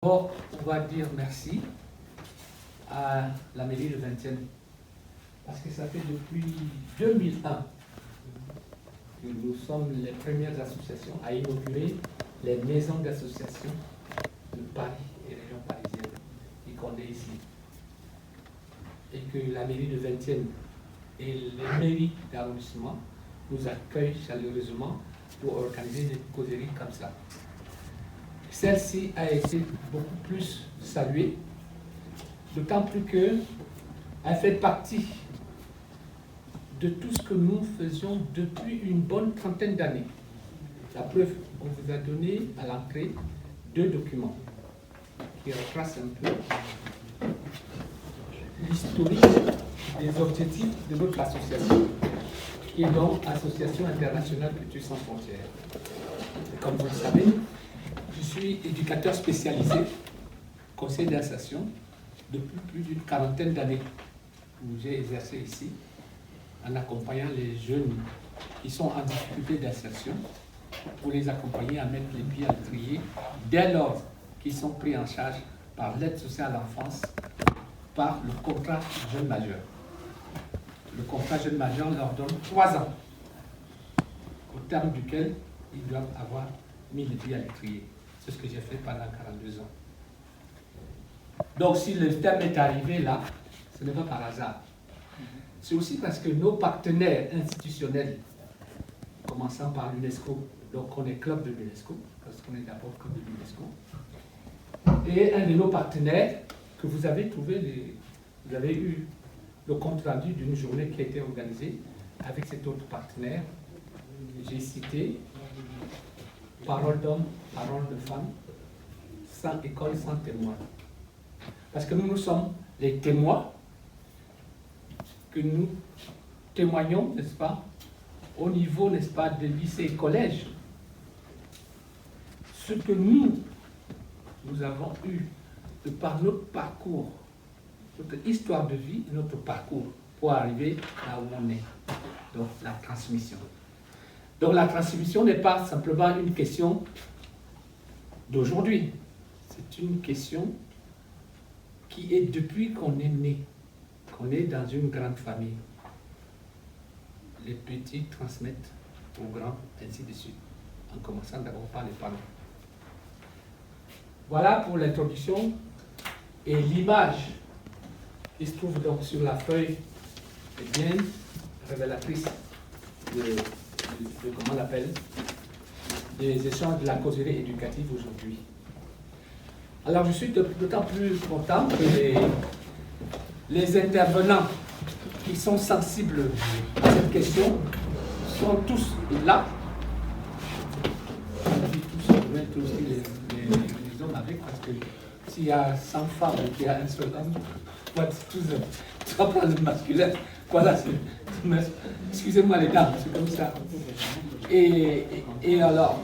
D'abord, on va dire merci à la mairie de Vingtienne, parce que ça fait depuis 2001 que nous sommes les premières associations à inaugurer les maisons d'association de Paris et région parisienne, y compris ici. Et que la mairie de Vingtienne et les mairies d'arrondissement nous accueillent chaleureusement pour organiser des causeries comme ça. Celle-ci a été beaucoup plus saluée, d'autant plus qu'elle fait partie de tout ce que nous faisions depuis une bonne trentaine d'années. La preuve, on vous a donné à l'entrée 2 documents qui retracent un peu l'historique des objectifs de notre association, qui est donc Association internationale Culture sans frontières. Et comme vous le savez, je suis éducateur spécialisé, conseiller d'insertion, depuis plus d'une quarantaine d'années où j'ai exercé ici, en accompagnant les jeunes qui sont en difficulté d'insertion, pour les accompagner à mettre les pieds à l'étrier, dès lors qu'ils sont pris en charge par l'aide sociale à l'enfance, par le contrat jeune majeur. Le contrat jeune majeur leur donne 3 ans, au terme duquel ils doivent avoir mis les pieds à l'étrier. C'est ce que j'ai fait pendant 42 ans. Donc si le thème est arrivé là, ce n'est pas par hasard. C'est aussi parce que nos partenaires institutionnels, commençant par l'UNESCO, donc on est club de l'UNESCO, parce qu'on est d'abord club de l'UNESCO, et un de nos partenaires que vous avez trouvé, vous avez eu le compte rendu d'une journée qui a été organisée avec cet autre partenaire. J'ai cité Parole d'homme, parole de femme, sans école, sans témoin. Parce que nous sommes les témoins, que nous témoignons, n'est-ce pas, au niveau, n'est-ce pas, de lycée et collège. Ce que nous avons eu de par notre parcours, notre histoire de vie, notre parcours, pour arriver là où on est. Donc, la transmission. Donc la transmission n'est pas simplement une question d'aujourd'hui. C'est une question qui est depuis qu'on est né, qu'on est dans une grande famille. Les petits transmettent aux grands, ainsi de suite, en commençant d'abord par les parents. Voilà pour l'introduction et l'image qui se trouve donc sur la feuille est bien révélatrice de comment on l'appelle, des échanges de la causerie éducative aujourd'hui. Alors je suis d'autant plus content que les intervenants qui sont sensibles à cette question sont tous là. Je dis tous, je mets aussi les hommes avec, parce que s'il y a 100 femmes et qu'il y a un seul homme, tu vas prendre le masculin. Voilà, excusez-moi les dames, c'est comme ça. Et alors,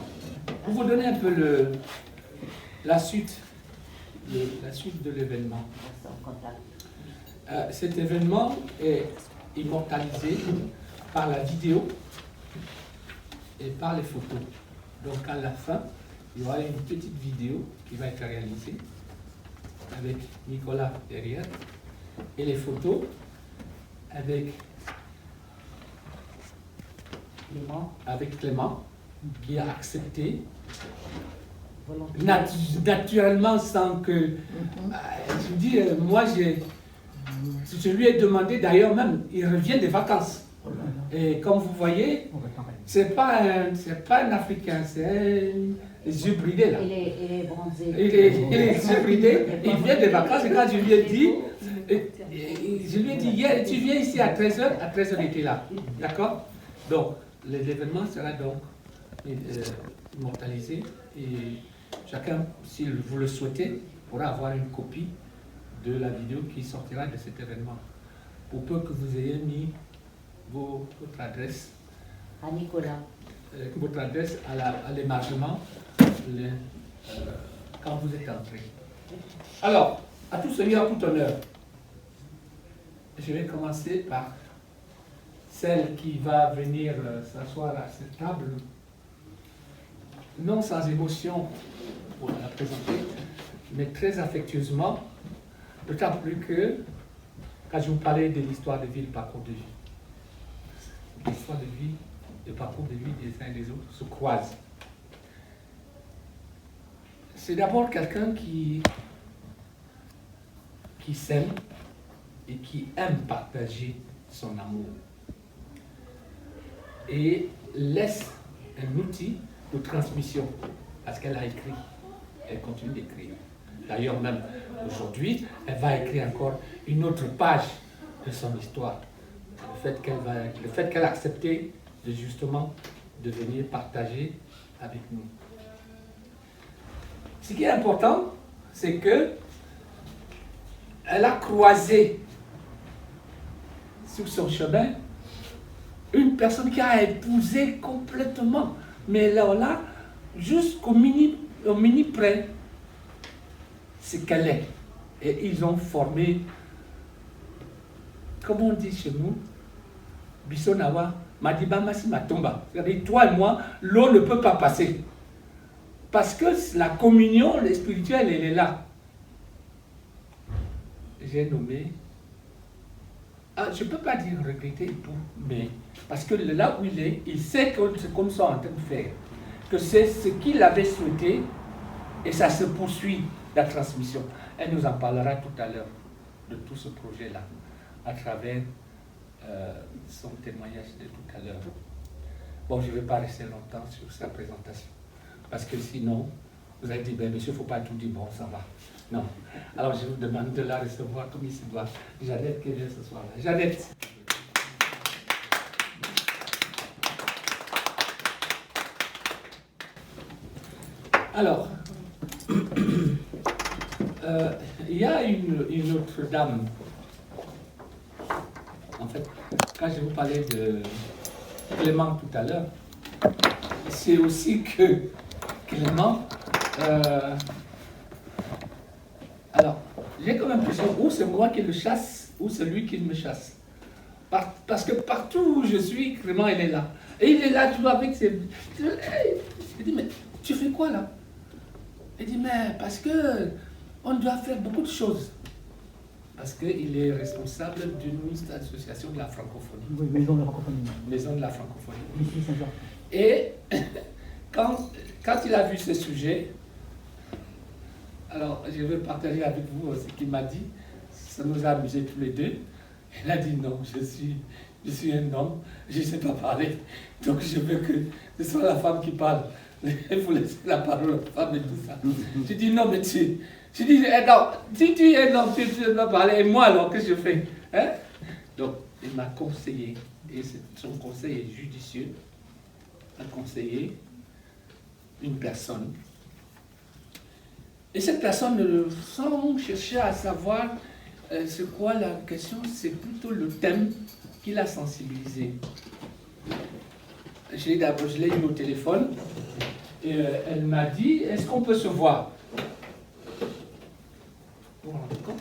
pour vous donner un peu la suite de l'événement. Cet événement est immortalisé par la vidéo et par les photos. Donc à la fin, il y aura une petite vidéo qui va être réalisée avec Nicolas derrière et les photos avec Clément, qui a accepté naturellement, sans que je dis, moi je lui ai demandé, d'ailleurs même il revient des vacances, et comme vous voyez, c'est pas un Africain, c'est un yeux bridés là. Il est bronzé. Il est yeux bridés, il vient des vacances, et quand je lui ai dit hier, tu viens ici à 13h, à 13h il était là, d'accord? Donc l'événement sera donc immortalisé, et chacun, si vous le souhaitez, pourra avoir une copie de la vidéo qui sortira de cet événement. Pour peu que vous ayez mis votre adresse À Nicolas. Votre adresse à l'émargement quand vous êtes entré. Alors, à tout seigneur, tout honneur, je vais commencer par celle qui va venir s'asseoir à cette table, non sans émotion pour la présenter, mais très affectueusement, d'autant plus que, quand je vous parlais de l'histoire de vie, le parcours de vie, l'histoire de vie, le parcours de vie des uns et des autres se croisent. C'est d'abord quelqu'un qui s'aime et qui aime partager son amour et laisse un outil de transmission parce qu'elle a écrit, elle continue d'écrire. D'ailleurs même aujourd'hui, elle va écrire encore une autre page de son histoire. Le fait qu'elle a accepté de justement de venir partager avec nous. Ce qui est important, c'est que elle a croisé sur son chemin une personne qui a épousé complètement, mais là jusqu'au mini près, ce qu'elle est. Et ils ont formé, comme on dit chez nous, Bissonawa, Madiba Masi Matomba. C'est-à-dire, toi et moi, l'eau ne peut pas passer. Parce que la communion, le spirituel, elle est là. J'ai nommé, je ne peux pas dire regretter et tout, mais parce que là où il est, il sait que c'est comme ça en train de faire, que c'est ce qu'il avait souhaité et ça se poursuit, la transmission. Elle nous en parlera tout à l'heure de tout ce projet-là, à travers son témoignage de tout à l'heure. Bon, je ne vais pas rester longtemps sur sa présentation, parce que sinon, vous allez dire, ben, monsieur, il ne faut pas tout dire, bon, ça va. Non. Alors, je vous demande de la recevoir comme il se doit. Jeannette qui vient ce soir-là. Jeannette. Alors, il y a une autre dame. En fait, quand je vous parlais de Clément tout à l'heure, c'est aussi que Clément, alors, j'ai comme l'impression, ou c'est moi qui le chasse, ou c'est lui qui me chasse. Parce que partout où je suis, Clément, il est là. Et il est là toujours avec ses... Il dit, mais tu fais quoi là? Il dit, mais parce que on doit faire beaucoup de choses. Parce qu'il est responsable d'une association de la francophonie. Oui, Maison de la francophonie. Maison de la francophonie. Ici, Saint-Jean. Et quand il a vu ce sujet, alors je vais partager avec vous ce qu'il m'a dit. Ça nous a amusés tous les deux. Il a dit non, je suis un homme, je ne sais pas parler. Donc je veux que ce soit la femme qui parle. Il faut laisser la parole aux femmes et tout ça. Je dis non, mais je dis, non, si tu es un homme, tu ne dois parler. Et moi alors, qu'est-ce que je fais, hein? Donc il m'a conseillé, et son conseil est judicieux, il m'a conseillé une personne. Et cette personne, sans chercher à savoir c'est quoi la question, c'est plutôt le thème qui l'a sensibilisé. Je l'ai eu au téléphone et elle m'a dit, est-ce qu'on peut se voir? Vous vous rendez compte?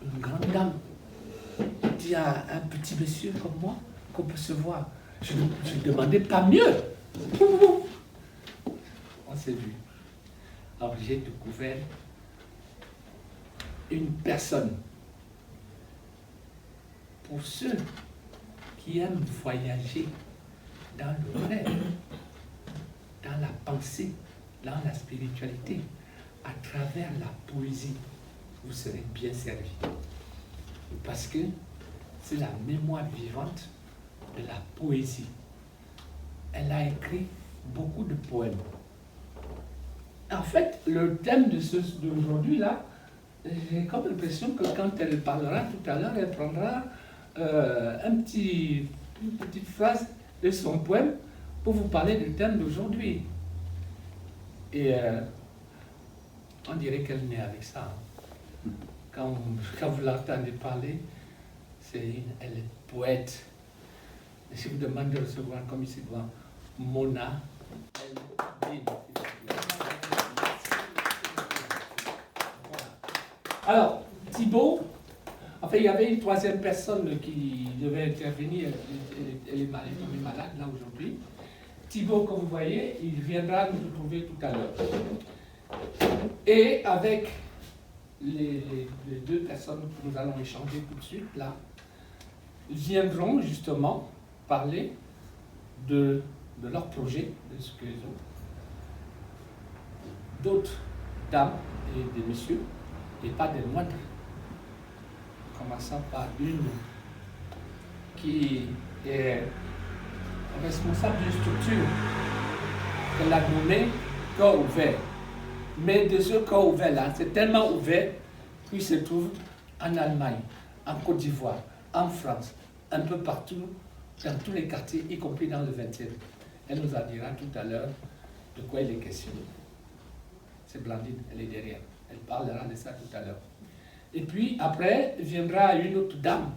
Une grande dame dit à un petit monsieur comme moi qu'on peut se voir. Je ne demandais pas mieux. On s'est vu. Alors j'ai découvert une personne, pour ceux qui aiment voyager dans le rêve, dans la pensée, dans la spiritualité, à travers la poésie, vous serez bien servi. Parce que c'est la mémoire vivante de la poésie. Elle a écrit beaucoup de poèmes. En fait, le thème d'aujourd'hui, là, j'ai comme l'impression que quand elle parlera tout à l'heure, elle prendra une petite phrase de son poème pour vous parler du thème d'aujourd'hui. Et on dirait qu'elle naît avec ça. Quand vous l'entendez parler, elle est poète. Et si vous demandez de recevoir comme ici doit, Mona, elle est. Alors, Thibaut, enfin, il y avait une troisième personne qui devait intervenir, elle est malade là aujourd'hui. Thibaut, comme vous voyez, il viendra nous retrouver tout à l'heure. Et avec les deux personnes que nous allons échanger tout de suite, là, viendront justement parler de leur projet, de ce qu'ils ont. D'autres dames et des messieurs, et pas des moindres, commençant par une qui est responsable d'une structure qu'elle a nommée Corps Ouvert. Mais de ce corps ouvert-là, c'est tellement ouvert qu'il se trouve en Allemagne, en Côte d'Ivoire, en France, un peu partout, dans tous les quartiers, y compris dans le 20e. Elle nous en dira tout à l'heure de quoi il est question. C'est Blandine, elle est derrière. Elle parlera de ça tout à l'heure. Et puis après, viendra une autre dame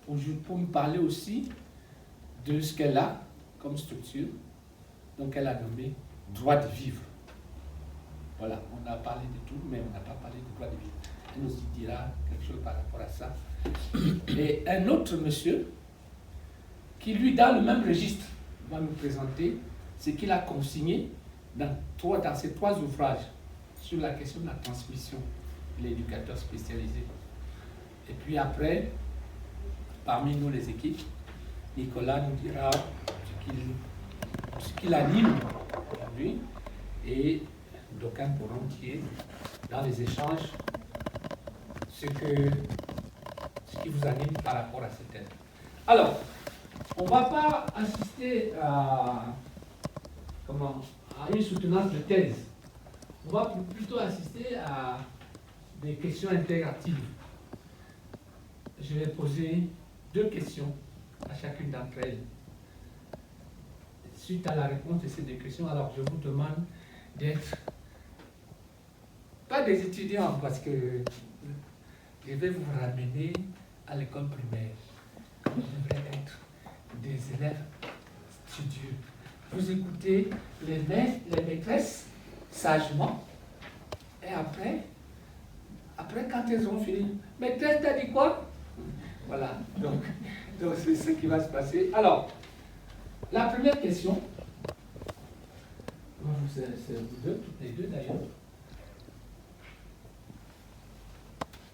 pour me parler aussi de ce qu'elle a comme structure. Donc elle a nommé Droit de vivre. Voilà, on a parlé de tout, mais on n'a pas parlé de droit de vivre. Elle nous dira quelque chose par rapport à ça. Et un autre monsieur, qui lui, dans le même registre, va nous présenter ce qu'il a consigné dans ces 3 ouvrages sur la question de la transmission, l'éducateur spécialisé. Et puis après, parmi nous les équipes, Nicolas nous dira ce qu'il anime aujourd'hui, et d'aucuns pourront dire dans les échanges ce qui vous anime par rapport à ce thème. Alors, on ne va pas assister à une soutenance de thèse. On va plutôt assister à des questions intégratives. Je vais poser 2 questions à chacune d'entre elles. Suite à la réponse de ces 2 questions, alors je vous demande d'être pas des étudiants, parce que je vais vous ramener à l'école primaire. Vous devrez être des élèves studieux. Vous écoutez les maîtresses sagement, et après quand elles ont fini, maîtresse, t'as dit quoi? Voilà, donc c'est ce qui va se passer. Alors, la première question, c'est vous deux, toutes les deux d'ailleurs.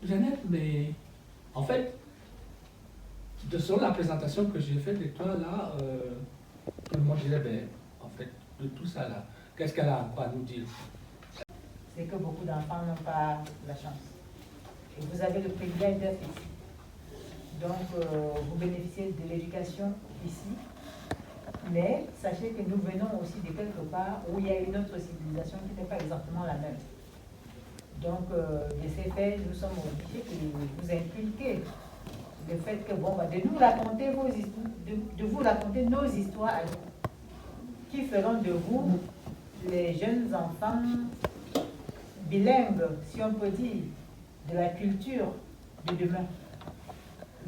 Jeannette, mais en fait, selon la présentation que j'ai faite de toi là, tout le monde dirait, ben, en fait, de tout ça là, qu'est-ce qu'elle a à nous dire? C'est que beaucoup d'enfants n'ont pas la chance. Et vous avez le privilège d'être ici. Donc, vous bénéficiez de l'éducation ici. Mais sachez que nous venons aussi de quelque part où il y a une autre civilisation qui n'est pas exactement la même. Donc, de ces faits, nous sommes obligés de vous inculquer le fait que, bon, de nous raconter de vous raconter nos histoires à nous, qui feront de vous les jeunes enfants bilingues, si on peut dire, de la culture de demain.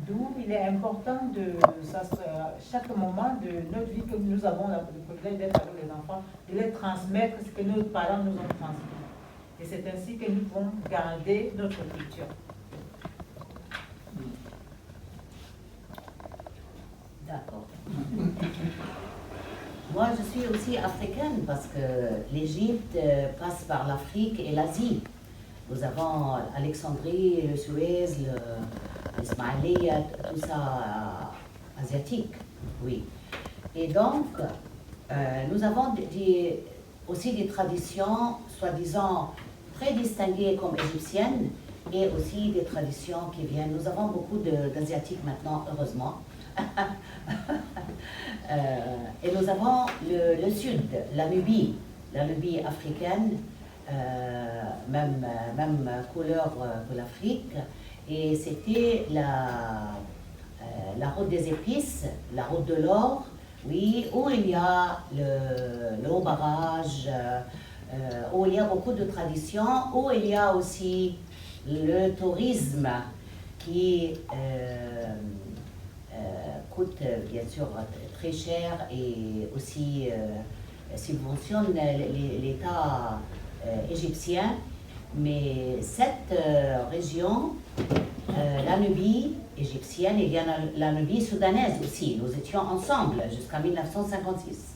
D'où il est important chaque moment de notre vie que nous avons le privilège d'être avec les enfants, de les transmettre ce que nos parents nous ont transmis. Et c'est ainsi que nous pouvons garder notre culture. D'accord. Moi, je suis aussi africaine parce que l'Égypte passe par l'Afrique et l'Asie. Nous avons Alexandrie, le Suez, l'Ismaïlia, tout ça asiatique, oui. Et donc, nous avons aussi des traditions, soi-disant, très distinguées comme égyptiennes, et aussi des traditions qui viennent. Nous avons beaucoup d'Asiatiques maintenant, heureusement. Et nous avons le sud, la Nubie africaine, même couleur que l'Afrique. Et c'était la route des épices, la route de l'or, oui, où il y a le haut barrage, où il y a beaucoup de traditions, où il y a aussi le tourisme qui coûte bien sûr très cher et aussi subventionne l'État égyptien. Mais cette région, la Nubie égyptienne, il y a la Nubie soudanaise aussi. Nous étions ensemble jusqu'en 1956.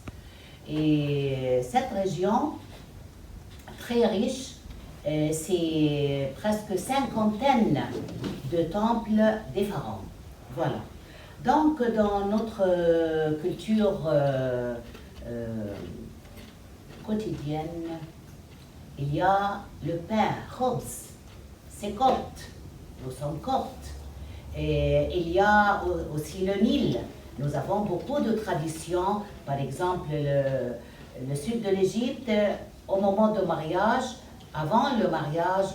Et cette région très riche. C'est presque cinquantaine de temples des pharaons. Voilà. Donc, dans notre culture quotidienne, il y a le pain, khobz, c'est copte, nous sommes coptes. Et il y a aussi le Nil. Nous avons beaucoup de traditions, par exemple le sud de l'Égypte, au moment du mariage, avant le mariage,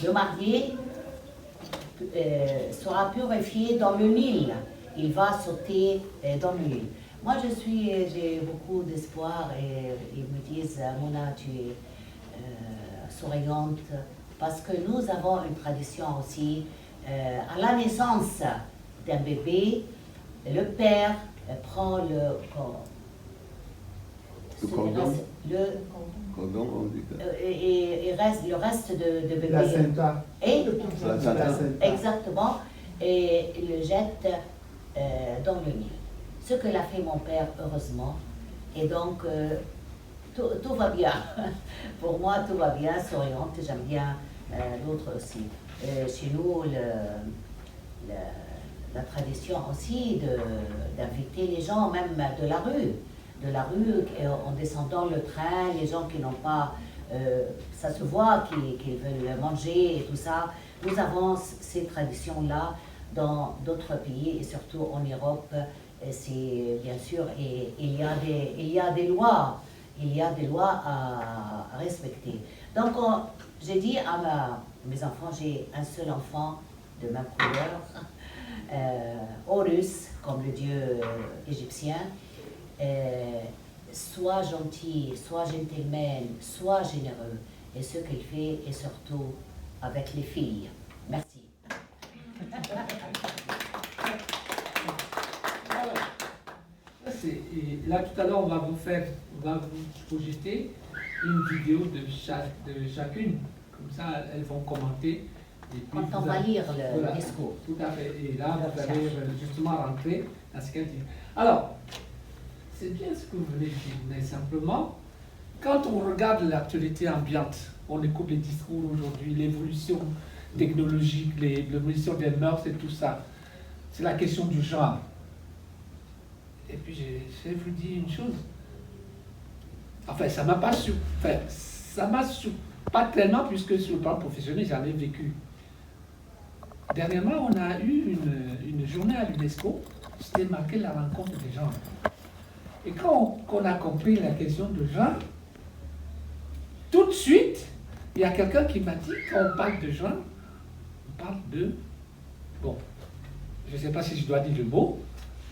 le marié sera purifié dans le Nil. Il va sauter dans le Nil. Moi, j'ai beaucoup d'espoir et ils me disent, Mouna, tu es souriante, parce que nous avons une tradition aussi. À la naissance d'un bébé, le père prend le cordon, on dit que... et reste, le reste de bébé. Placenta. Et, Placenta. exactement, et il le jette dans le Nil. Ce que l'a fait mon père, heureusement. Et donc, tout va bien. Pour moi, tout va bien, souriante, j'aime bien l'autre aussi. Chez nous, la tradition aussi d'inviter les gens, même de la rue, en descendant le train, les gens qui n'ont pas, ça se voit, qui veulent manger et tout ça. Nous avons ces traditions-là dans d'autres pays et surtout en Europe. C'est bien sûr, et il y a des lois, à respecter. Donc, j'ai dit à mes enfants, j'ai un seul enfant de même couleur, Horus, comme le dieu égyptien. Sois gentil, sois gentleman, sois généreux. Et ce qu'il fait, et surtout avec les filles. Merci. Là, tout à l'heure, on va vous projeter une vidéo de chacune. Comme ça, elles vont commenter. Et puis Quand on va lire le discours. Tout à fait. Et là, vous allez justement rentrer dans ce qu'elle dit. Alors, c'est bien ce que vous venez de dire, mais simplement, quand on regarde l'actualité ambiante, on écoute les discours aujourd'hui, l'évolution technologique, l'évolution des mœurs et tout ça, c'est la question du genre. Et puis, je vais vous dire une chose. Enfin, ça m'a pas su. Enfin, ça m'a su. Pas tellement, puisque sur le plan professionnel, j'en ai vécu. Dernièrement, on a eu une journée à l'UNESCO. C'était marqué la rencontre des genres. Et quand on a compris la question de genre, tout de suite, il y a quelqu'un qui m'a dit, quand on parle de genre, on parle de... Bon, je ne sais pas si je dois dire le mot,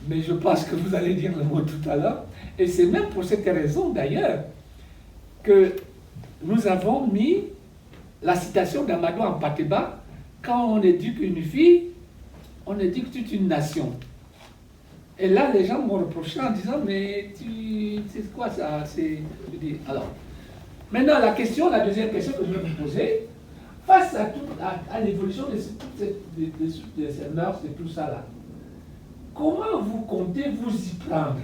mais je pense que vous allez dire le mot tout à l'heure. Et c'est même pour cette raison, d'ailleurs, que nous avons mis la citation d'Amadou Hampâté-Bâ. Quand on éduque une fille, on éduque toute une nation. Et là, les gens m'ont reproché en disant, mais c'est quoi ça? Alors, maintenant, la deuxième question que je vais vous poser, face à l'évolution de ces mœurs et tout ça là, comment vous comptez vous y prendre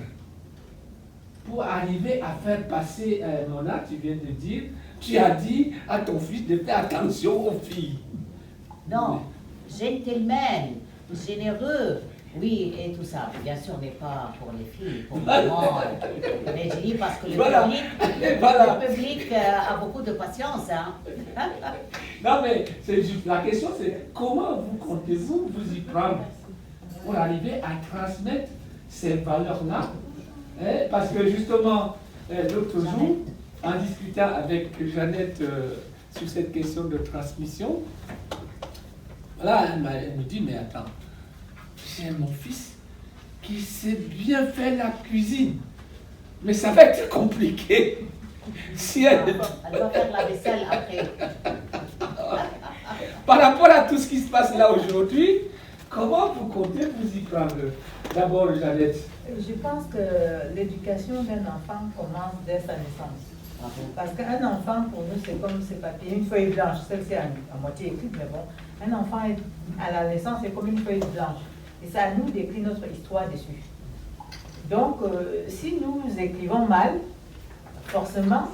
pour arriver à faire passer, Mona, tu viens de dire, tu as dit à ton fils de faire attention aux filles. Non, gentleman, généreux, oui, et tout ça. Bien sûr, n'est pas pour les filles, pour le moment. Mais je dis parce que le public a beaucoup de patience. Hein. Non, mais c'est juste, la question, c'est comment vous comptez-vous vous y prendre pour arriver à transmettre ces valeurs-là, hein, parce que justement, l'autre jour, en discutant avec Jeannette sur cette question de transmission, voilà, elle me dit, mais attends, j'ai mon fils qui sait bien faire la cuisine, mais ça va être compliqué. Si elle va faire la vaisselle après. Par rapport à tout ce qui se passe là aujourd'hui, comment vous comptez vous y prendre? D'abord, Jeannette. Je pense que l'éducation d'un enfant commence dès sa naissance. Parce qu'un enfant, pour nous, c'est comme ses papiers, une feuille blanche. Celle-ci est à moitié écrite, mais bon. Un enfant, à la naissance, c'est comme une feuille blanche. Et c'est à nous d'écrire notre histoire dessus. Donc, si nous écrivons mal, forcément,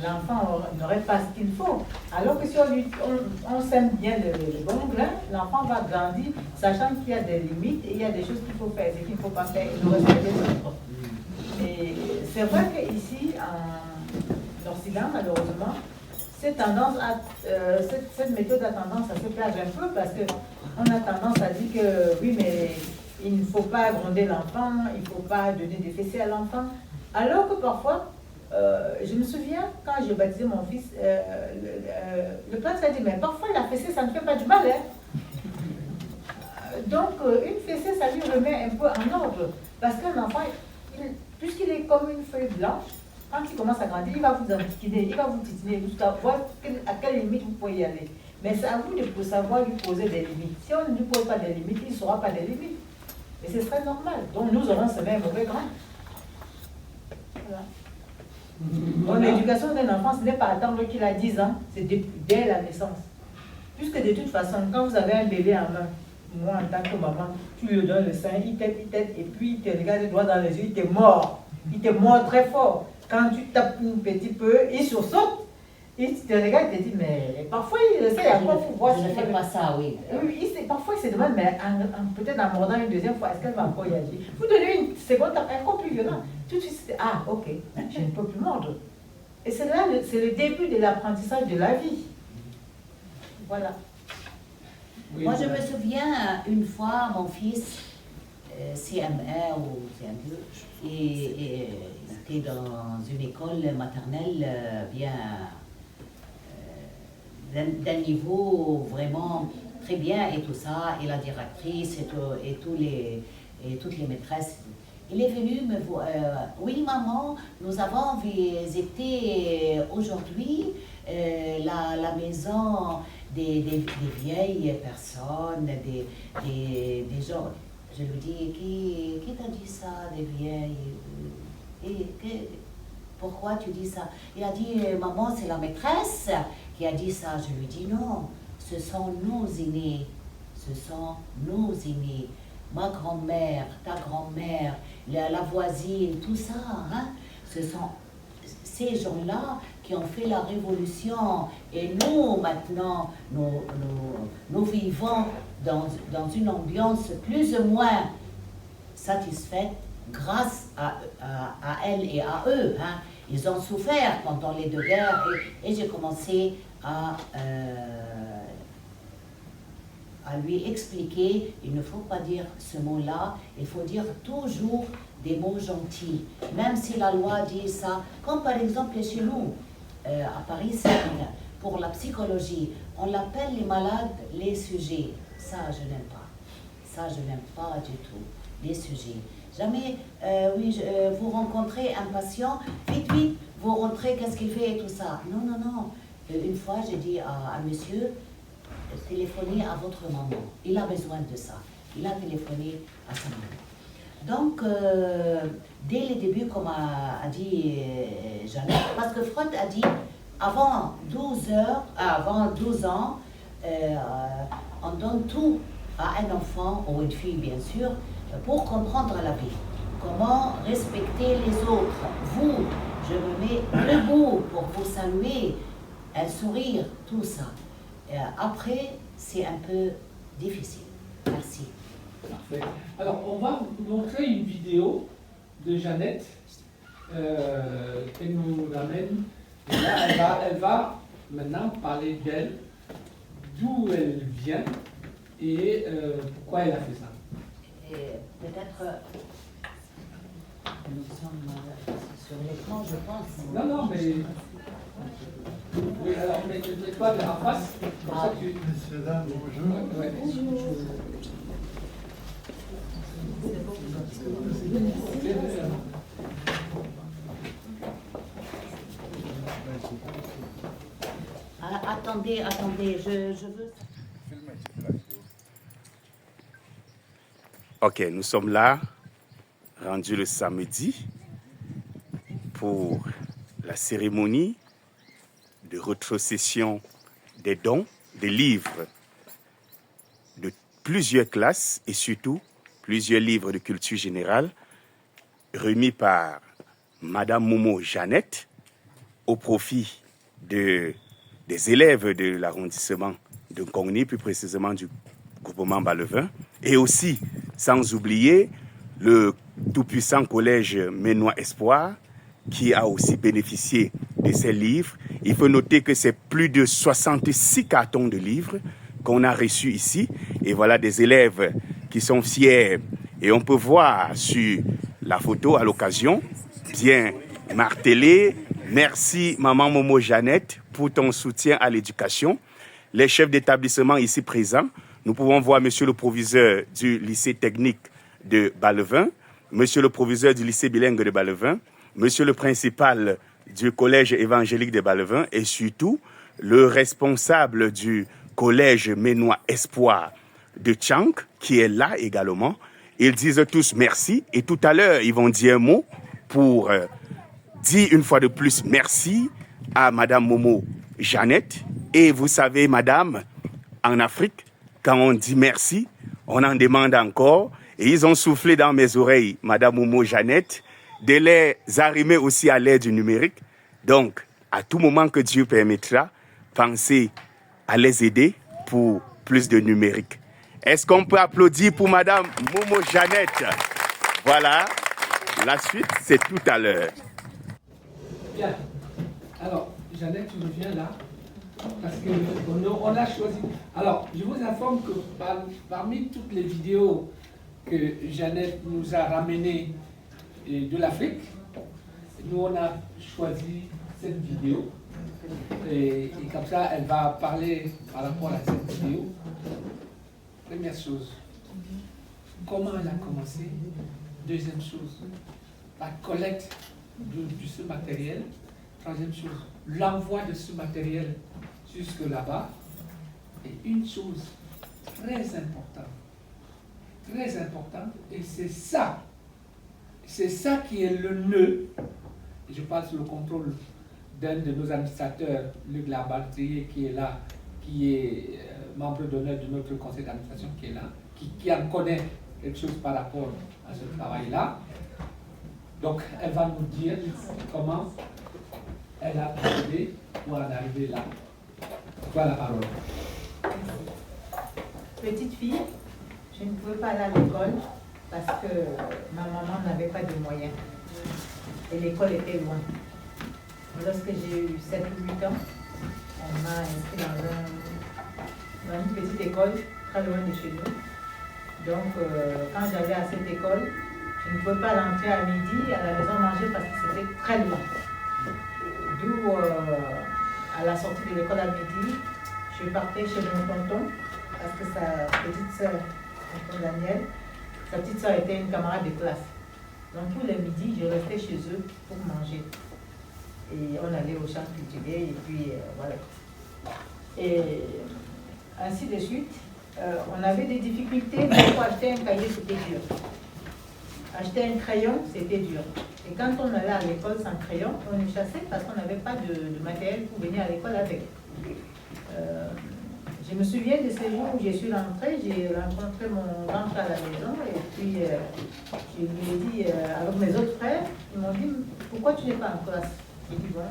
l'enfant n'aurait pas ce qu'il faut. Alors que si on sème bien le bon grain, l'enfant va grandir, sachant qu'il y a des limites et il y a des choses qu'il faut faire et qu'il ne faut pas faire et le respect des autres. Et c'est vrai qu'ici, en Occident, malheureusement, cette méthode a tendance à se perdre un peu parce qu'on a tendance à dire que oui, mais il ne faut pas gronder l'enfant, il ne faut pas donner des fessées à l'enfant. Alors que parfois, je me souviens, quand j'ai baptisé mon fils, le prêtre a dit, mais parfois la fessée, ça ne fait pas du mal. Hein? Donc, une fessée, ça lui remet un peu en ordre. Parce qu'un enfant, puisqu'il est comme une feuille blanche, quand il commence à grandir, il va vous enquiquiner, il va vous titiner jusqu'à voir à quelle limite vous pouvez y aller. Mais c'est à vous de savoir lui poser des limites. Si on ne lui pose pas des limites, il ne saura pas des limites. Et ce serait normal. Donc nous aurons semé un mauvais grain. Voilà. Donc l'éducation d'un enfant, ce n'est pas attendre qu'il a 10 ans, c'est dès la naissance. Puisque de toute façon, quand vous avez un bébé en main, moi en tant que maman, tu lui donnes le sein, il tête, et puis il te regarde le doigt dans les yeux, il te mord. Il te mord très fort. Quand tu tapes un petit peu, il sursaute. Il te regarde et te dit, mais parfois il essaie encore pour voir si je ne fais pas ça, oui. Parfois il se demande, mais peut-être en mordant une deuxième fois, est-ce qu'elle va encore y agir? Vous donnez une seconde, encore plus violent. Tout de suite, ah, ok, je ne peux plus mordre. Et c'est là, c'est le début de l'apprentissage de la vie. Voilà. Oui, moi, je me souviens, une fois, mon fils, CM1 ou CM2, et était dans une école maternelle bien d'un niveau vraiment très bien et tout ça, et la directrice et toutes les maîtresses. Il est venu me voir, oui maman, nous avons visité aujourd'hui la maison des vieilles personnes, des gens. Je lui dis, qui t'a dit ça, des vieilles? Pourquoi tu dis ça? Il a dit, maman, c'est la maîtresse qui a dit ça. Je lui dis, non, ce sont nos aînés. Ce sont nos aînés. Ma grand-mère, ta grand-mère, la voisine, tout ça. Hein? Ce sont ces gens-là qui ont fait la révolution. Et nous, maintenant, nous vivons dans une ambiance plus ou moins satisfaite grâce à elle et à eux. Hein. Ils ont souffert pendant les deux guerres et j'ai commencé à lui expliquer, il ne faut pas dire ce mot-là, il faut dire toujours des mots gentils, même si la loi dit ça, comme par exemple chez nous, à Paris 5, pour la psychologie, on l'appelle les malades les sujets. Ça, je n'aime pas. Ça, je n'aime pas du tout. Les sujets. Jamais, vous rencontrez un patient, vite, vous rentrez, qu'est-ce qu'il fait et tout ça. Non, non, non. Une fois, j'ai dit à monsieur, téléphonez à votre maman. Il a besoin de ça. Il a téléphoné à sa maman. Donc, dès le début, comme a dit Jeannette, parce que Freud a dit, avant 12 ans, on donne tout à un enfant ou une fille, bien sûr, pour comprendre la vie. Comment respecter les autres. Vous, je me mets debout pour vous saluer, un sourire, tout ça. Après, c'est un peu difficile. Merci. Parfait. Alors, on va vous montrer une vidéo de Jeannette qu'elle nous amène. Et là, elle va maintenant parler d'elle, d'où elle vient et pourquoi elle a fait ça. Peut-être nous sommes sur l'écran, je pense. Non, mais... Oui, alors, mets-toi en face, comme ça tu... Messieurs, dames, bonjour. Ouais. Attendez, je veux... Ok, nous sommes là, rendus le samedi, pour la cérémonie de rétrocession des dons, des livres de plusieurs classes et surtout plusieurs livres de culture générale remis par Madame Momo Jeannette au profit des élèves de l'arrondissement de Nkongni, plus précisément du groupement Balevin, et aussi, sans oublier, le tout-puissant collège Ménois Espoir, qui a aussi bénéficié de ces livres. Il faut noter que c'est plus de 66 cartons de livres qu'on a reçus ici. Et voilà des élèves qui sont fiers. Et on peut voir sur la photo à l'occasion, bien martelé, merci maman Momo Jeannette pour ton soutien à l'éducation. Les chefs d'établissement ici présents, nous pouvons voir monsieur le proviseur du lycée technique de Balevin, monsieur le proviseur du lycée bilingue de Balevin, monsieur le principal du collège évangélique de Balevin et surtout le responsable du collège Ménois Espoir de Tchank qui est là également. Ils disent tous merci et tout à l'heure ils vont dire un mot pour dire une fois de plus merci à madame Momo Jeannette. Et vous savez madame, en Afrique, quand on dit merci, on en demande encore. Et ils ont soufflé dans mes oreilles, madame Momo Jeannette, de les arrimer aussi à l'aide du numérique. Donc, à tout moment que Dieu permettra, pensez à les aider pour plus de numérique. Est-ce qu'on peut applaudir pour madame Momo Jeannette? Voilà, la suite, c'est tout à l'heure. Bien. Alors, Jeannette, tu reviens là, parce qu'on a choisi. Alors, je vous informe que parmi toutes les vidéos que Jeannette nous a ramenées de l'Afrique, nous on a choisi cette vidéo et comme ça elle va parler par rapport à cette vidéo. Première chose, comment elle a commencé. Deuxième chose, la collecte de ce matériel. Troisième chose, l'envoi de ce matériel jusque là-bas. Et une chose très importante, et c'est ça qui est le nœud. Je passe le contrôle d'un de nos administrateurs, Luc Labartrier, qui est là, qui est membre d'honneur de notre conseil d'administration, qui est là, qui en connaît quelque chose par rapport à ce travail-là. Donc, elle va nous dire comment elle a procédé pour en arriver là. Voilà la parole. Petite fille, je ne pouvais pas aller à l'école parce que ma maman n'avait pas de moyens. Et l'école était loin. Lorsque j'ai eu 7 ou 8 ans, on m'a inscrit dans une petite école très loin de chez nous. Donc, quand j'allais à cette école, je ne pouvais pas rentrer à midi à la maison manger parce que c'était très loin. D'où, à la sortie de l'école à midi, je partais chez mon tonton parce que sa petite soeur, tonton Daniel, sa petite soeur était une camarade de classe. Donc tous les midis, je restais chez eux pour manger. Et on allait au champ cultivé et puis voilà. Et ainsi de suite, on avait des difficultés pour acheter un cahier, c'était dur. Acheter un crayon, c'était dur. Et quand on allait à l'école sans crayon, on est chassé parce qu'on n'avait pas de matériel pour venir à l'école avec. Je me souviens de ces jours où je suis rentrée, j'ai rencontré mon grand frère à la maison et puis je lui ai dit, avec mes autres frères, ils m'ont dit, pourquoi tu n'es pas en classe? J'ai dit, bon,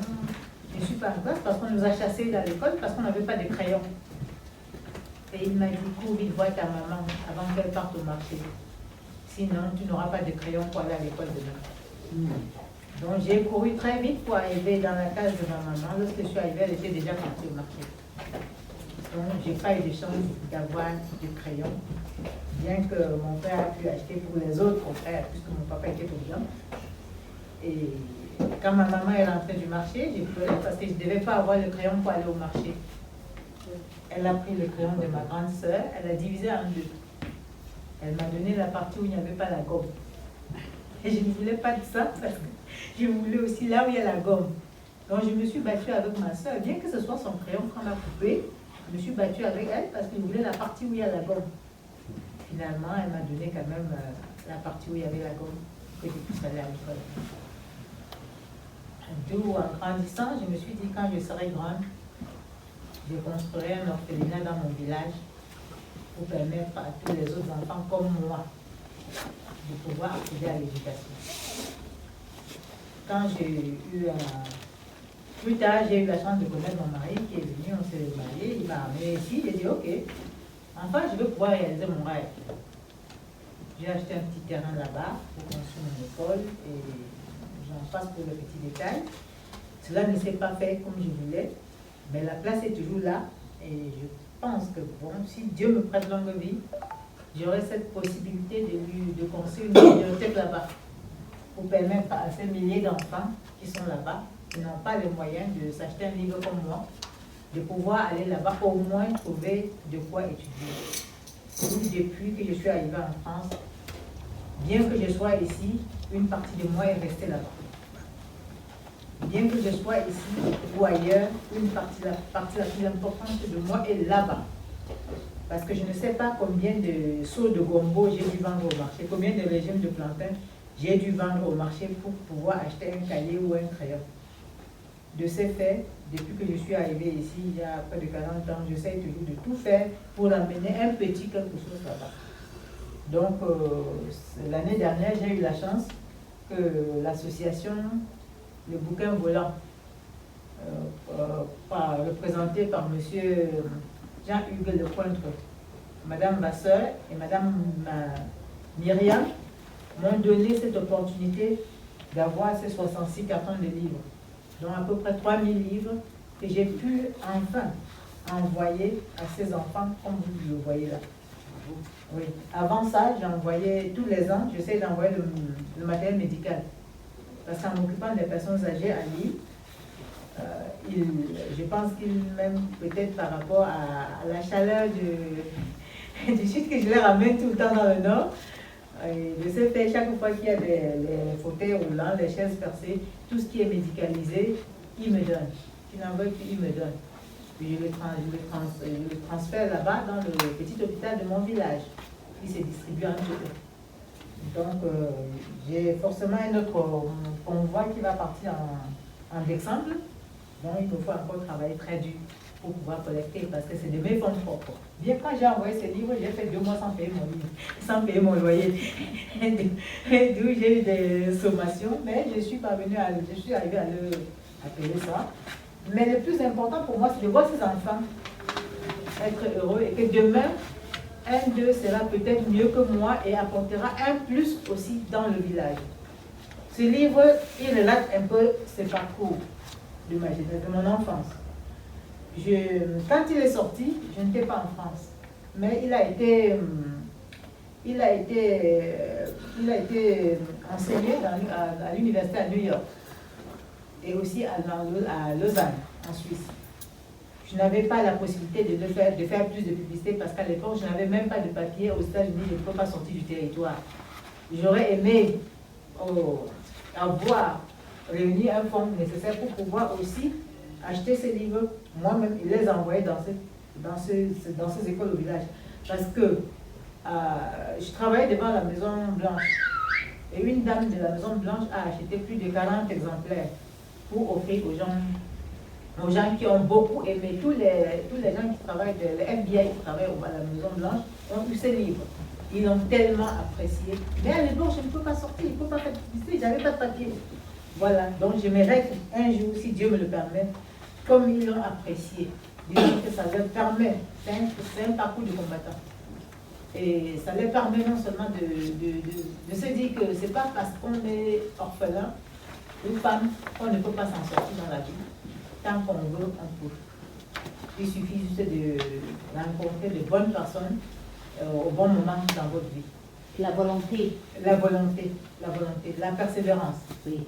je ne suis pas en classe parce qu'on nous a chassés dans l'école parce qu'on n'avait pas de crayon. Et il m'a dit, cours vite voir ta maman avant qu'elle parte au marché. Sinon, tu n'auras pas de crayon pour aller à l'école demain. Donc j'ai couru très vite pour arriver dans la case de ma maman. Lorsque je suis arrivée, elle était déjà partie au marché. Donc je n'ai pas eu de chance d'avoir du crayon, bien que mon père a pu acheter pour les autres frères, puisque mon papa était président. Et quand ma maman est rentrée du marché, j'ai pleuré parce que je ne devais pas avoir le crayon pour aller au marché. Elle a pris le crayon de ma grande sœur, elle a divisé en deux. Elle m'a donné la partie où il n'y avait pas la gomme. Et je ne voulais pas de ça parce que je voulais aussi là où il y a la gomme. Donc je me suis battue avec ma soeur, bien que ce soit son crayon qu'on a coupé, je me suis battue avec elle parce que je voulais la partie où il y a la gomme. Finalement, elle m'a donné quand même la partie où il y avait la gomme, que je puisse aller à l'école. D'où, en grandissant, je me suis dit, quand je serai grande, je construirai un orphelinat dans mon village pour permettre à tous les autres enfants comme moi de pouvoir accéder à l'éducation. Quand j'ai eu Plus tard, j'ai eu la chance de connaître mon mari qui est venu, on s'est marié, il m'a amené ici, j'ai dit ok, enfin je veux pouvoir réaliser mon rêve. J'ai acheté un petit terrain là-bas pour construire mon école et j'en passe pour le petit détail. Cela ne s'est pas fait comme je voulais, mais la place est toujours là et je pense que bon, si Dieu me prête longue vie, j'aurai cette possibilité de construire une bibliothèque là-bas pour permettre à ces milliers d'enfants qui sont là-bas, qui n'ont pas les moyens de s'acheter un livre comme moi, de pouvoir aller là-bas au moins trouver de quoi étudier. Depuis que je suis arrivée en France, bien que je sois ici, une partie de moi est restée là-bas. Bien que je sois ici ou ailleurs, la partie la plus importante de moi est là-bas. Parce que je ne sais pas combien de seaux de gombo j'ai dû vendre au marché, combien de régimes de plantain j'ai dû vendre au marché pour pouvoir acheter un cahier ou un crayon. De ce fait, depuis que je suis arrivée ici, il y a près de 40 ans, j'essaie toujours de tout faire pour amener un petit quelque chose là-bas. Donc, l'année dernière, j'ai eu la chance que l'association Le Bouquin Volant, représenté par M. Jean-Hugues Lepointre, Mme Vasseur et Mme Myriam, m'ont donné cette opportunité d'avoir ces 66 cartons de livres, dont à peu près 3000 livres que j'ai pu enfin envoyer à ces enfants, comme vous le voyez là. Oui. Avant ça, j'envoyais tous les ans, j'essaie d'envoyer le matériel médical. Parce qu'en m'occupant des personnes âgées à Lille, je pense qu'il même peut-être par rapport à la chaleur du sud que je les ramène tout le temps dans le nord, de ce fait, chaque fois qu'il y a les fauteuils roulants, les chaises percées, tout ce qui est médicalisé, il me donne. Qui n'en veut plus, il me donne. Puis je le transfère là-bas dans le petit hôpital de mon village, qui se distribue entre eux. Donc, j'ai forcément un autre convoi qui va partir en décembre. Donc, il me faut encore travailler très dur pour pouvoir collecter, parce que c'est de mes fonds propres. Bien quand j'ai envoyé ce livre, j'ai fait 2 mois sans payer mon livre, sans payer mon loyer. D'où j'ai eu des sommations, mais je suis arrivée à le appeler ça. Mais le plus important pour moi, c'est de voir ces enfants être heureux et que demain, un d'eux sera peut-être mieux que moi et apportera un plus aussi dans le village. Ce livre, il relate un peu ce parcours de ma jeunesse, de mon enfance. Quand il est sorti, je n'étais pas en France, mais il a été enseigné à l'université à New York et aussi à Lausanne, en Suisse. Je n'avais pas la possibilité de faire plus de publicité parce qu'à l'époque, je n'avais même pas de papier aux États-Unis, je ne peux pas sortir du territoire. J'aurais aimé avoir réuni un fonds nécessaire pour pouvoir aussi acheter ces livres, moi-même, et les envoyer dans ces écoles au village. Parce que je travaillais devant la Maison Blanche et une dame de la Maison Blanche a acheté plus de 40 exemplaires pour offrir aux gens qui ont beaucoup aimé. Tous les gens qui travaillent, les FBI qui travaillent à la Maison Blanche ont eu ces livres. Ils l'ont tellement apprécié. Mais à l'époque, je ne peux pas sortir, je ne peux pas faire publicité, je n'avais pas de papier. Voilà, donc j'aimerais qu'un jour, si Dieu me le permet, comme ils l'ont apprécié, disons que ça leur permet, c'est un parcours de combattant. Et ça leur permet non seulement de se dire que ce n'est pas parce qu'on est orphelin ou femme qu'on ne peut pas s'en sortir dans la vie. Tant qu'on veut, on peut. Il suffit juste de rencontrer de bonnes personnes au bon moment dans votre vie. La volonté. La volonté, la persévérance. Oui.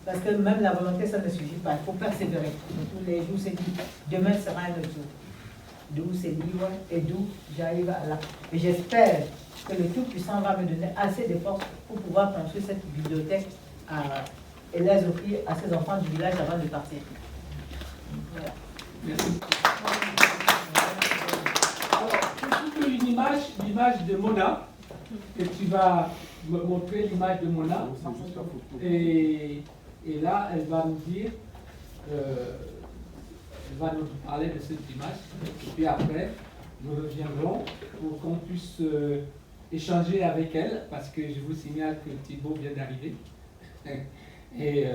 Parce que même la volonté, ça ne suffit pas. Il faut persévérer. Tous les jours, c'est dit, demain sera un autre jour. D'où ces livres et d'où j'arrive à là. Et j'espère que le Tout-Puissant va me donner assez de force pour pouvoir construire cette bibliothèque et les offrir à ces enfants du village avant de partir. Voilà. Merci. Alors, l'image de Mona, et tu vas me montrer l'image de Mona. Et là, elle va nous dire, elle va nous parler de cette image. Et puis après, nous reviendrons pour qu'on puisse échanger avec elle, parce que je vous signale que Thibaut vient d'arriver. Et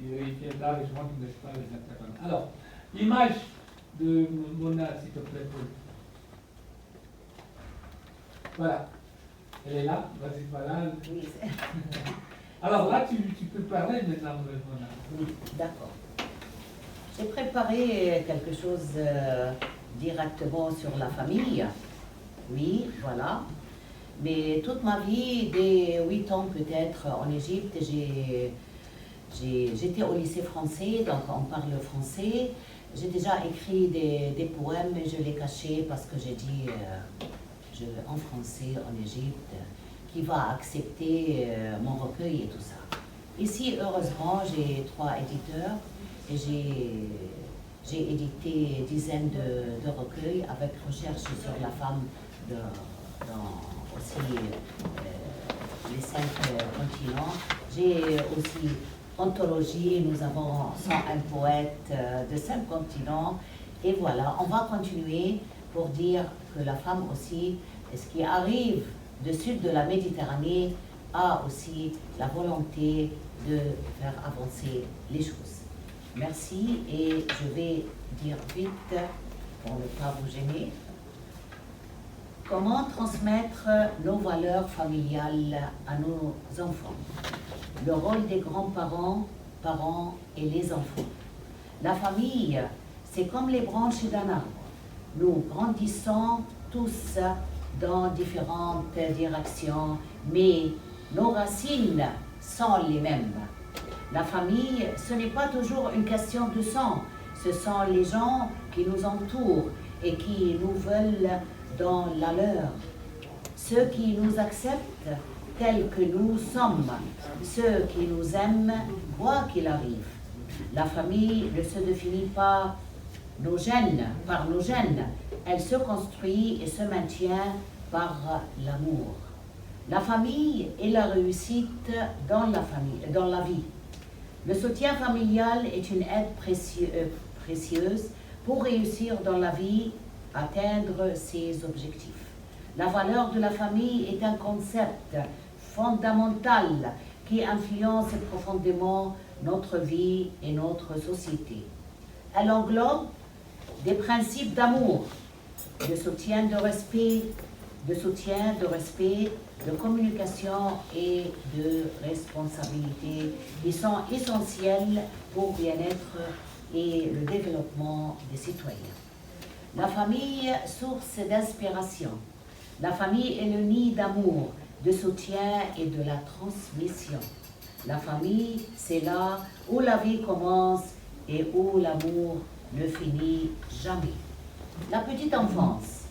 il viendra rejoindre, n'est-ce pas, les intervenants. Alors, l'image de Mona, s'il te plaît, Paul. Voilà. Elle est là, vas-y, voilà. Oui, Alors là, tu peux parler maintenant, Mona. oui, d'accord. J'ai préparé quelque chose directement sur la famille. Oui, voilà. Mais toute ma vie, dès 8 ans peut-être, en Égypte, j'étais au lycée français, donc on parle français. J'ai déjà écrit des poèmes, mais je les cachais parce que j'ai dit en français en Égypte, qui va accepter mon recueil et tout ça. Ici, heureusement, j'ai 3 éditeurs et j'ai édité dizaines de recueils avec recherche sur la femme dans aussi les 5 continents. J'ai aussi anthologie, nous avons 101 poètes de 5 continents. Et voilà, on va continuer pour dire que la femme aussi, ce qui arrive du sud de la Méditerranée, a aussi la volonté de faire avancer les choses. Merci et je vais dire vite pour ne pas vous gêner. Comment transmettre nos valeurs familiales à nos enfants? Le rôle des grands-parents, parents et les enfants. La famille, c'est comme les branches d'un arbre. Nous grandissons tous dans différentes directions, mais nos racines sont les mêmes. La famille, ce n'est pas toujours une question de sang, ce sont les gens qui nous entourent et qui nous veulent dans la leur. Ceux qui nous acceptent tels que nous sommes, ceux qui nous aiment, quoi qu'il arrive. La famille ne se définit pas par nos gènes, elle se construit et se maintient par l'amour. La famille est la réussite dans la vie. Le soutien familial est une aide précieuse pour réussir dans la vie, atteindre ses objectifs. La valeur de la famille est un concept fondamental qui influence profondément notre vie et notre société. Elle englobe des principes d'amour, de soutien, de respect, de communication et de responsabilité qui sont essentiels pour le bien-être et le développement des citoyens. La famille, source d'inspiration. La famille est le nid d'amour, de soutien et de la transmission. La famille, c'est là où la vie commence et où l'amour ne finit jamais. La petite enfance.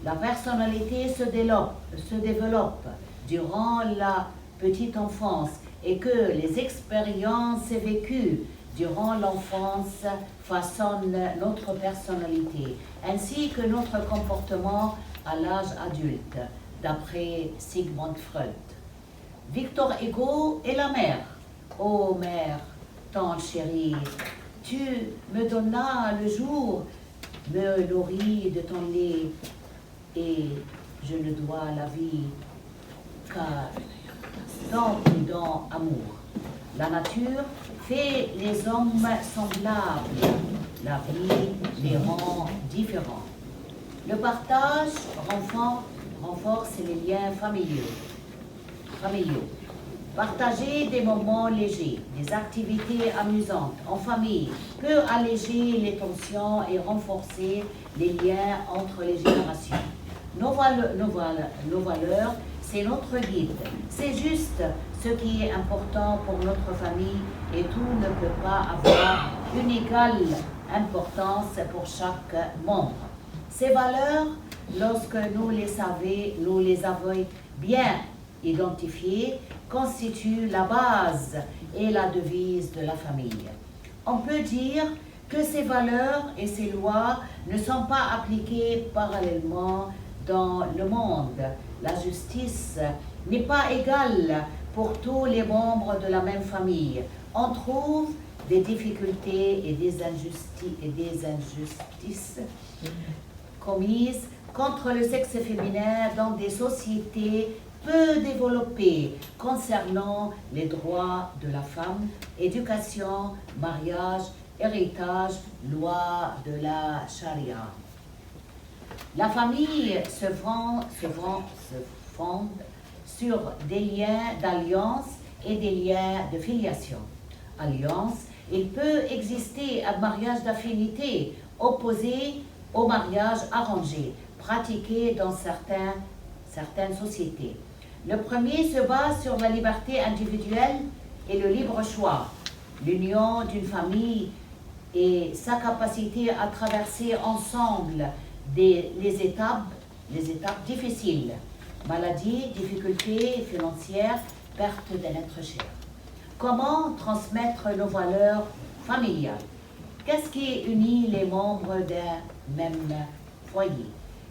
La personnalité se développe durant la petite enfance et que les expériences vécues durant l'enfance façonnent notre personnalité ainsi que notre comportement à l'âge adulte, d'après Sigmund Freud. Victor Hugo et la mère. Ô mère, tante chérie, tu me donnas le jour, me nourris de ton lait, et je ne dois la vie qu'à ton prudent amour. La nature fait les hommes semblables, la vie les rend différents. Le partage renforce les liens familiaux. Partager des moments légers, des activités amusantes en famille peut alléger les tensions et renforcer les liens entre les générations. Nos valeurs, c'est notre guide. C'est juste ce qui est important pour notre famille et tout ne peut pas avoir une égale importance pour chaque membre. Ces valeurs, lorsque nous les avons bien identifiées, constituent la base et la devise de la famille. On peut dire que ces valeurs et ces lois ne sont pas appliquées parallèlement dans le monde. La justice n'est pas égale pour tous les membres de la même famille. On trouve des difficultés et des injustices commises contre le sexe féminin dans des sociétés peu développée concernant les droits de la femme, éducation, mariage, héritage, loi de la charia. La famille se fonde sur des liens d'alliance et des liens de filiation. Alliance, il peut exister un mariage d'affinité opposé au mariage arrangé, pratiqué dans certaines sociétés. Le premier se base sur la liberté individuelle et le libre choix, l'union d'une famille et sa capacité à traverser ensemble les étapes difficiles, maladies, difficultés financières, perte d'un être cher. Comment transmettre nos valeurs familiales? Qu'est-ce qui unit les membres d'un même foyer?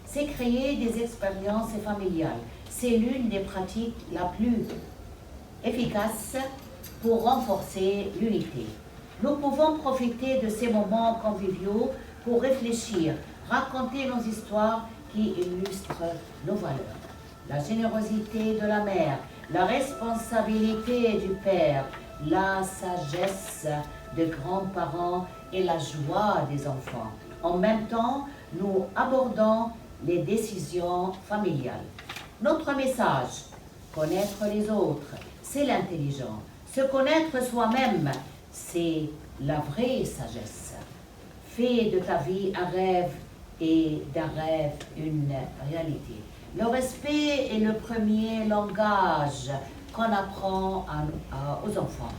C'est créer des expériences familiales. C'est l'une des pratiques la plus efficace pour renforcer l'unité. Nous pouvons profiter de ces moments conviviaux pour réfléchir, raconter nos histoires qui illustrent nos valeurs. La générosité de la mère, la responsabilité du père, la sagesse des grands-parents et la joie des enfants. En même temps, nous abordons les décisions familiales. Notre message, connaître les autres, c'est l'intelligence. Se connaître soi-même, c'est la vraie sagesse. Fais de ta vie un rêve et d'un rêve une réalité. Le respect est le premier langage qu'on apprend aux enfants.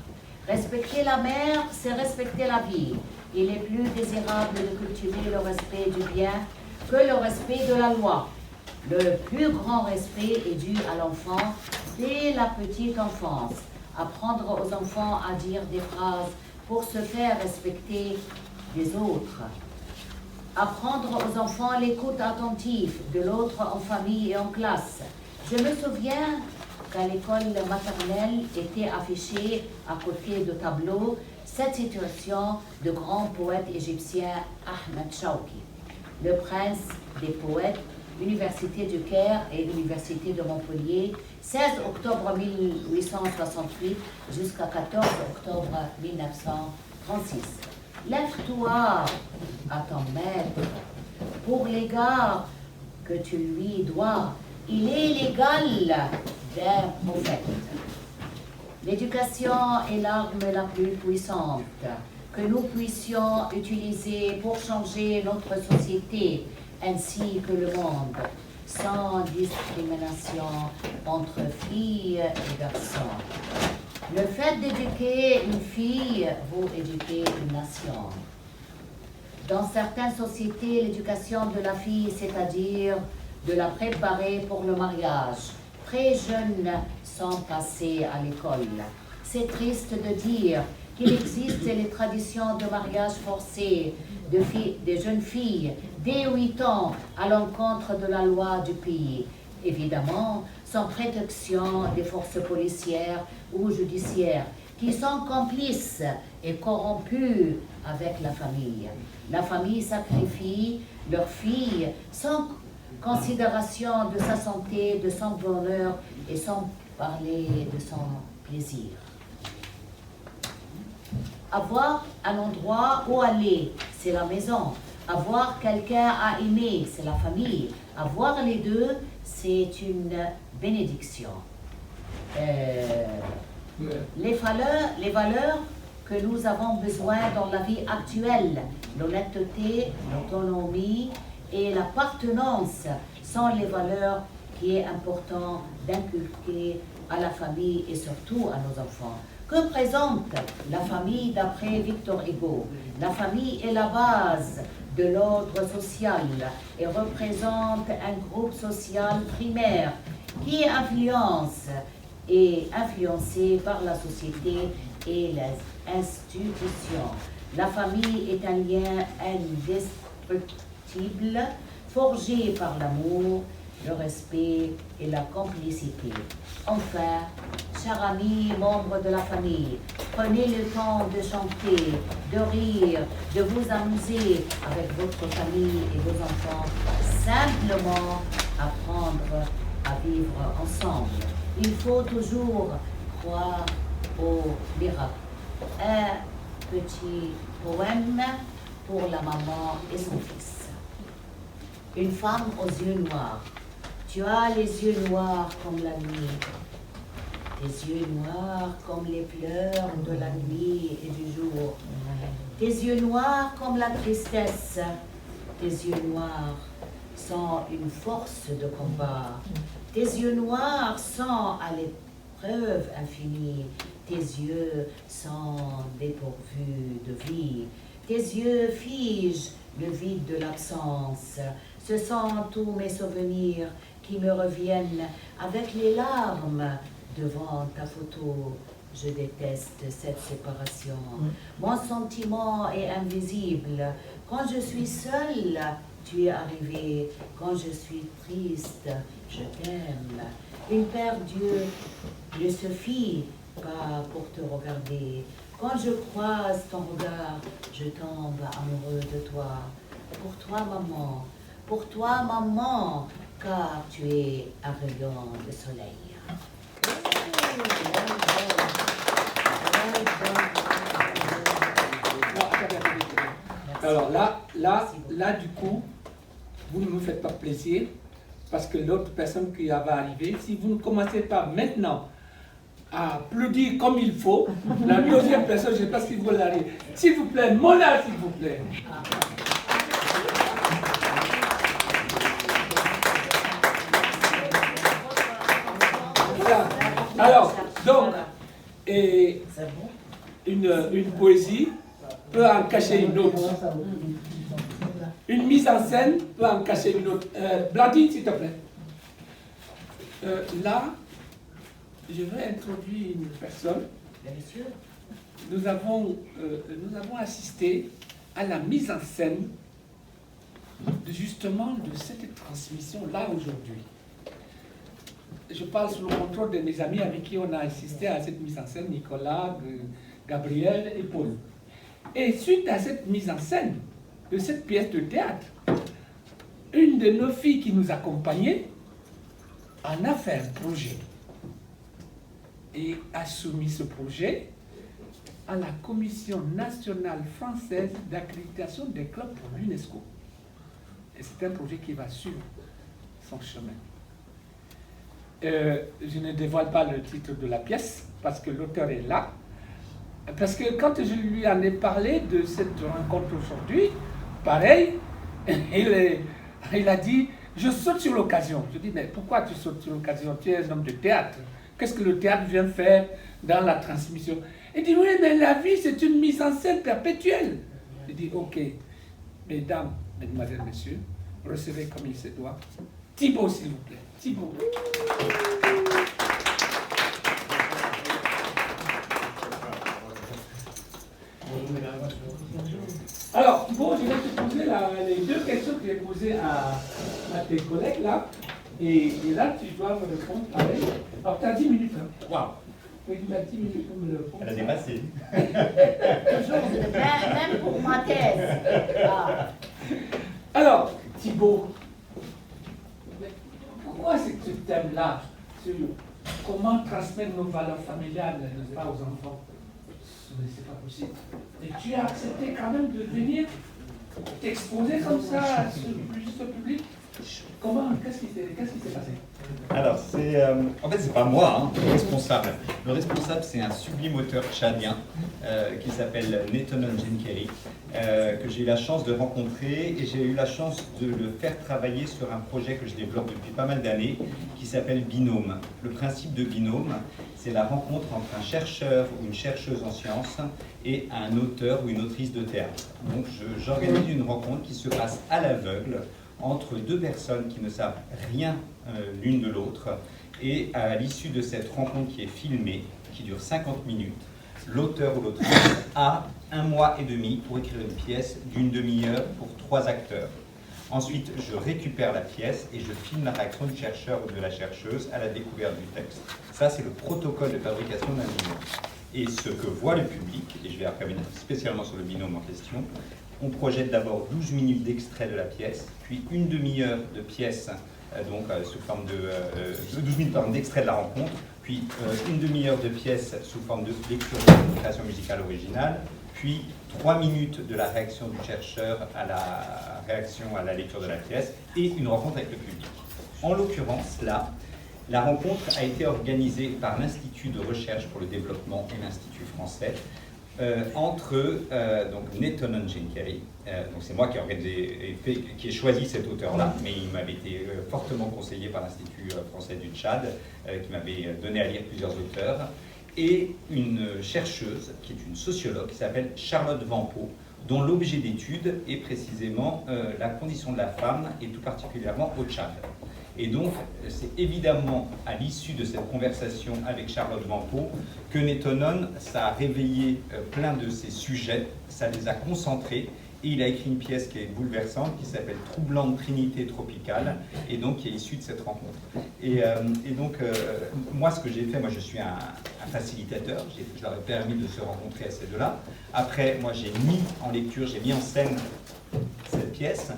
Respecter la mère, c'est respecter la vie. Il est plus désirable de cultiver le respect du bien que le respect de la loi. Le plus grand respect est dû à l'enfant dès la petite enfance. Apprendre aux enfants à dire des phrases pour se faire respecter des autres. Apprendre aux enfants l'écoute attentive de l'autre en famille et en classe. Je me souviens qu'à l'école maternelle était affichée à côté de tableaux cette citation de grand poète égyptien Ahmed Shawki, le prince des poètes, Université du Caire et Université de Montpellier, 16 octobre 1868 jusqu'à 14 octobre 1936. Lève-toi à ton maître pour l'égard que tu lui dois. Il est l'égal d'un prophète. L'éducation est l'arme la plus puissante que nous puissions utiliser pour changer notre société ainsi que le monde, sans discrimination entre filles et garçons. Le fait d'éduquer une fille vaut éduquer une nation. Dans certaines sociétés, l'éducation de la fille, c'est-à-dire de la préparer pour le mariage, très jeunes sont passés à l'école. C'est triste de dire qu'il existe les traditions de mariage forcé des jeunes filles dès 8 ans à l'encontre de la loi du pays. Évidemment, sans protection des forces policières ou judiciaires qui sont complices et corrompus avec la famille. La famille sacrifie leurs filles sans considération de sa santé, de son bonheur et sans parler de son plaisir. Avoir un endroit où aller, c'est la maison. Avoir quelqu'un à aimer, c'est la famille. Avoir les deux, c'est une bénédiction. Les valeurs que nous avons besoin dans la vie actuelle, l'honnêteté, l'autonomie et l'appartenance sont les valeurs qui est important d'inculquer à la famille et surtout à nos enfants. Que présente la famille d'après Victor Hugo? La famille est la base de l'ordre social et représente un groupe social primaire qui influence et influencé par la société et les institutions. La famille est un lien indestructible, forgé par l'amour, le respect et la complicité. Enfin, chers amis, membres de la famille, prenez le temps de chanter, de rire, de vous amuser avec votre famille et vos enfants, simplement apprendre à vivre ensemble. Il faut toujours croire au miracle. Un petit poème pour la maman et son fils. Une femme aux yeux noirs. Tu as les yeux noirs comme la nuit. Tes yeux noirs comme les pleurs de la nuit et du jour. Tes yeux noirs comme la tristesse. Tes yeux noirs sont une force de combat. Tes yeux noirs sont à l'épreuve infinie. Tes yeux sont dépourvus de vie. Tes yeux figent le vide de l'absence. Ce sont tous mes souvenirs qui me reviennent avec les larmes devant ta photo. Je déteste cette séparation. Mon sentiment est invisible. Quand je suis seule, tu es arrivé. Quand je suis triste, je t'aime. Une perdue ne suffit pas pour te regarder. Quand je croise ton regard, je tombe amoureux de toi. Pour toi, maman, car tu es un rayon de soleil. Alors là, du coup, vous ne me faites pas plaisir parce que l'autre personne qui va arriver, si vous ne commencez pas maintenant à applaudir comme il faut, la deuxième personne, je ne sais pas si vous l'allez. S'il vous plaît, Mona, s'il vous plaît. Voilà. Alors, donc, et une poésie peut en cacher une autre. Une mise en scène peut en cacher une autre. Blandine, s'il te plaît. Là, je vais introduire une personne. Nous avons assisté à la mise en scène justement de cette transmission-là aujourd'hui. Je parle sous le contrôle de mes amis avec qui on a assisté à cette mise en scène, Nicolas, Gabriel et Paul. Et suite à cette mise en scène de cette pièce de théâtre, une de nos filles qui nous accompagnait en a fait un projet et a soumis ce projet à la Commission nationale française d'accréditation des clubs pour l'UNESCO. Et c'est un projet qui va suivre son chemin. Je ne dévoile pas le titre de la pièce parce que l'auteur est là. Parce que quand je lui en ai parlé de cette rencontre aujourd'hui, pareil, il a dit « je saute sur l'occasion ». Je dis « mais pourquoi tu sautes sur l'occasion? Tu es un homme de théâtre. Qu'est-ce que le théâtre vient faire dans la transmission ?» Il dit « oui, mais la vie, c'est une mise en scène perpétuelle ». Je dis « ok, mesdames, mesdemoiselles, messieurs, recevez comme il se doit. Thibaut, s'il vous plaît. Thibaut. Alors, Thibaut, je vais te poser les deux questions que j'ai posées à tes collègues là. Et là, tu dois me répondre pareil. Alors, tu as 10 minutes. Hein. Waouh! Tu as 10 minutes pour me répondre. Elle a dépassé. Même pour ma thèse. Ah. Alors, Thibaut, pourquoi c'est ce thème-là sur comment transmettre nos valeurs familiales, n'est-ce pas, aux enfants? Mais c'est pas possible. Et tu as accepté quand même de venir t'exposer comme ça à ce public? Comment? Qu'est-ce qui s'est passé? Alors, en fait, c'est pas moi, hein, le responsable. Le responsable, c'est un sublime auteur tchadien qui s'appelle Neton Jenkeri, que j'ai eu la chance de rencontrer et j'ai eu la chance de le faire travailler sur un projet que je développe depuis pas mal d'années qui s'appelle Binôme. Le principe de binôme, c'est la rencontre entre un chercheur ou une chercheuse en sciences et un auteur ou une autrice de théâtre. Donc, j'organise une rencontre qui se passe à l'aveugle entre deux personnes qui ne savent rien l'une de l'autre, et à l'issue de cette rencontre qui est filmée, qui dure 50 minutes, l'auteur ou l'autrice a 1 mois et demi pour écrire une pièce d'une demi-heure pour 3 acteurs. Ensuite, je récupère la pièce et je filme la réaction du chercheur ou de la chercheuse à la découverte du texte. Ça, c'est le protocole de fabrication d'un binôme. Et ce que voit le public, et je vais après venir spécialement sur le binôme en question, on projette d'abord 12 minutes d'extrait de la pièce, puis une demi-heure de pièce donc sous forme de 12 minutes d'extrait de la rencontre, puis une demi-heure de pièce sous forme de lecture de création musicale originale, puis 3 minutes de la réaction du chercheur à la réaction à la lecture de la pièce, et une rencontre avec le public. En l'occurrence, là, la rencontre a été organisée par l'Institut de recherche pour le développement et l'Institut français, entre donc Neitonon Jenkeri, donc c'est moi qui ai organisé qui ai choisi cet auteur-là, mais il m'avait été fortement conseillé par l'Institut français du Tchad, qui m'avait donné à lire plusieurs auteurs, et une chercheuse qui est une sociologue qui s'appelle Charlotte Vampeau, dont l'objet d'étude est précisément la condition de la femme, et tout particulièrement au Tchad. Et donc, c'est évidemment à l'issue de cette conversation avec Charlotte Vampeau que Neitonon, ça a réveillé plein de ses sujets, ça les a concentrés, et il a écrit une pièce qui est bouleversante, qui s'appelle « Troublante Trinité tropicale », et donc qui est issue de cette rencontre. Et donc, moi, ce que j'ai fait, moi je suis un facilitateur, je leur ai permis de se rencontrer à ces deux-là. Après, moi j'ai mis en lecture, j'ai mis en scène cette pièce,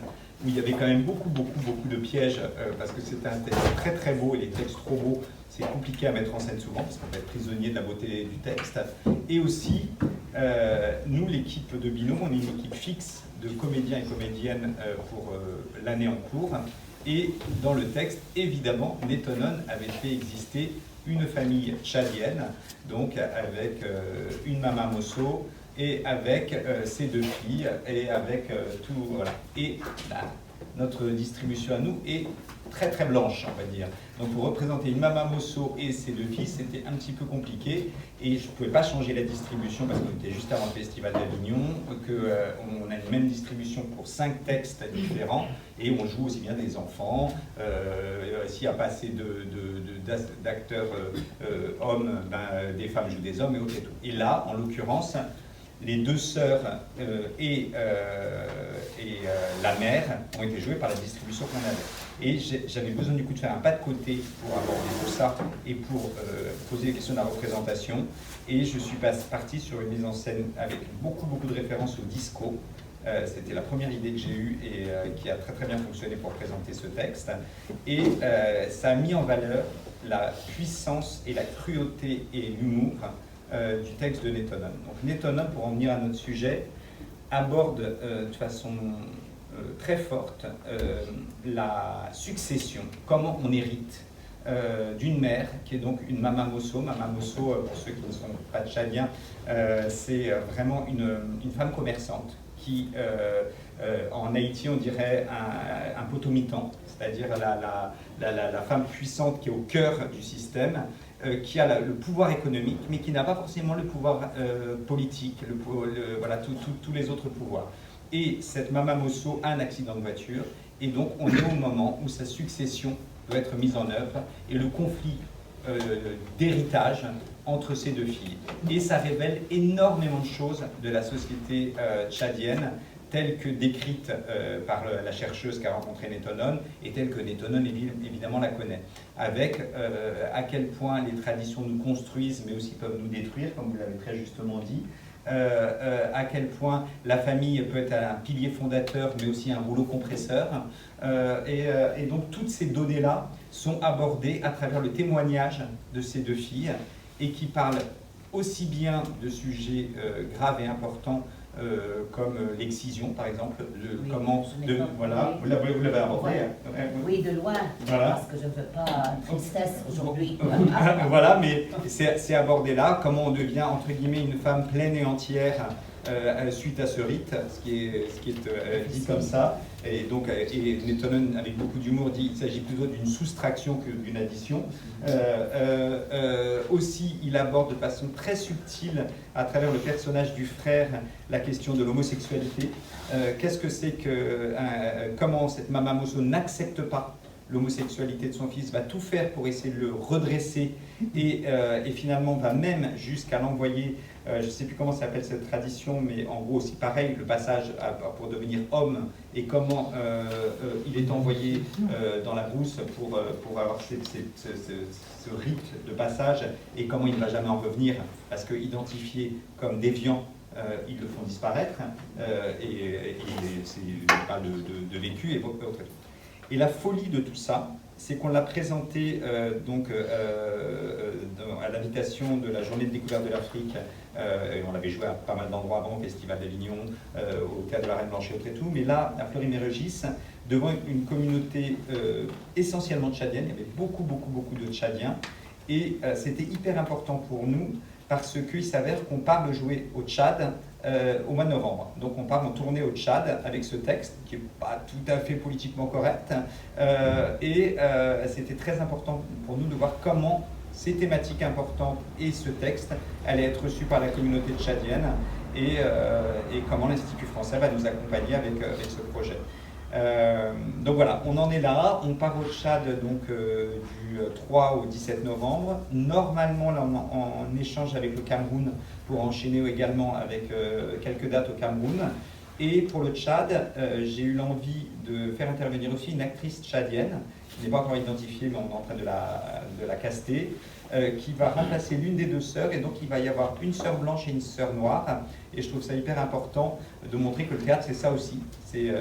où il y avait quand même beaucoup de pièges, parce que c'est un texte très très beau, et les textes trop beaux, c'est compliqué à mettre en scène souvent, parce qu'on peut être prisonnier de la beauté du texte. Et aussi, nous, l'équipe de Binôme, on est une équipe fixe de comédiens et comédiennes pour l'année en cours, et dans le texte, évidemment, Neitonon avait fait exister une famille tchadienne, donc avec une Mama Mosso, et avec ses 2 filles, et avec tout, voilà. Et notre distribution à nous est très très blanche, on va dire. Donc pour représenter une Mama Mosso et ses 2 filles, c'était un petit peu compliqué, et je ne pouvais pas changer la distribution parce qu'on était juste avant le Festival d'Avignon, qu'on a une même distribution pour 5 textes différents, et on joue aussi bien des enfants, s'il n'y a pas assez d'acteurs hommes, des femmes jouent des hommes, et autres et tout. Et là, en l'occurrence, les 2 sœurs et la mère ont été jouées par la distribution qu'on avait. Et j'avais besoin du coup de faire un pas de côté pour aborder tout ça et pour poser les questions de la représentation. Et je suis parti sur une mise en scène avec beaucoup de références au disco. C'était la première idée que j'ai eue et qui a très très bien fonctionné pour présenter ce texte. Et ça a mis en valeur la puissance et la cruauté et l'humour du texte de Neitonon. Donc Neitonon, pour en venir à notre sujet, aborde de façon très forte la succession, comment on hérite d'une mère qui est donc une Mama Mosso. Mama Mosso, pour ceux qui ne sont pas tchadiens, c'est vraiment une femme commerçante qui, en Haïti, on dirait un potomitan, c'est-à-dire la femme puissante qui est au cœur du système, qui a le pouvoir économique, mais qui n'a pas forcément le pouvoir politique, voilà, tous les autres pouvoirs. Et cette Mama Mosso a un accident de voiture, et donc on est au moment où sa succession doit être mise en œuvre, et le conflit d'héritage entre ces 2 filles. Et ça révèle énormément de choses de la société tchadienne, telle que décrite par la chercheuse qui a rencontré Neitonon, et telle que Neitonon évidemment la connaît, avec à quel point les traditions nous construisent, mais aussi peuvent nous détruire, comme vous l'avez très justement dit, à quel point la famille peut être un pilier fondateur, mais aussi un rouleau compresseur, et donc toutes ces données-là sont abordées à travers le témoignage de ces 2 filles, et qui parlent aussi bien de sujets graves et importants, comme l'excision, par exemple, voilà, vous l'avez abordé. Oui, de loin, voilà. Parce que je ne veux pas tristesse aujourd'hui. Voilà, mais c'est abordé là, comment on devient, entre guillemets, une femme pleine et entière suite à ce rite, ce qui est dit comme ça. Et donc, et Neitonon, avec beaucoup d'humour, dit qu'il s'agit plutôt d'une soustraction que d'une addition. Aussi, il aborde de façon très subtile, à travers le personnage du frère, la question de l'homosexualité. Qu'est-ce que c'est que, comment cette Mama Mosso n'accepte pas l'homosexualité de son fils, va tout faire pour essayer de le redresser, et finalement va même jusqu'à l'envoyer, je ne sais plus comment s'appelle cette tradition, mais en gros aussi pareil, le passage pour devenir homme, et comment il est envoyé dans la brousse pour avoir ce rite de passage, et comment il ne va jamais en revenir, parce qu'identifié comme déviant, ils le font disparaître, et c'est pas de vécu, et autre. Et la folie de tout ça, c'est qu'on l'a présenté à l'invitation de la Journée de découverte de l'Afrique. Et on l'avait joué à pas mal d'endroits avant, au Festival d'Avignon, au Théâtre de la Reine Blanche et tout. Mais là, à Fleury-Mérogis, devant une communauté essentiellement tchadienne, il y avait beaucoup de Tchadiens. Et c'était hyper important pour nous parce qu'il s'avère qu'on part de jouer au Tchad au mois de novembre. Donc on part en tournée au Tchad avec ce texte qui n'est pas tout à fait politiquement correct. C'était très important pour nous de voir comment ces thématiques importantes et ce texte allaient être reçus par la communauté tchadienne et comment l'Institut français va nous accompagner avec ce projet. Donc voilà, on en est là, on part au Tchad donc, du 3 au 17 novembre. Normalement, là, on échange avec le Cameroun pour enchaîner également avec quelques dates au Cameroun. Et pour le Tchad, j'ai eu l'envie de faire intervenir aussi une actrice tchadienne, qui n'est pas encore identifiée, mais on est en train de la caster, qui va remplacer l'une des deux sœurs, et donc il va y avoir une sœur blanche et une sœur noire. Et je trouve ça hyper important de montrer que le théâtre, c'est ça aussi, c'est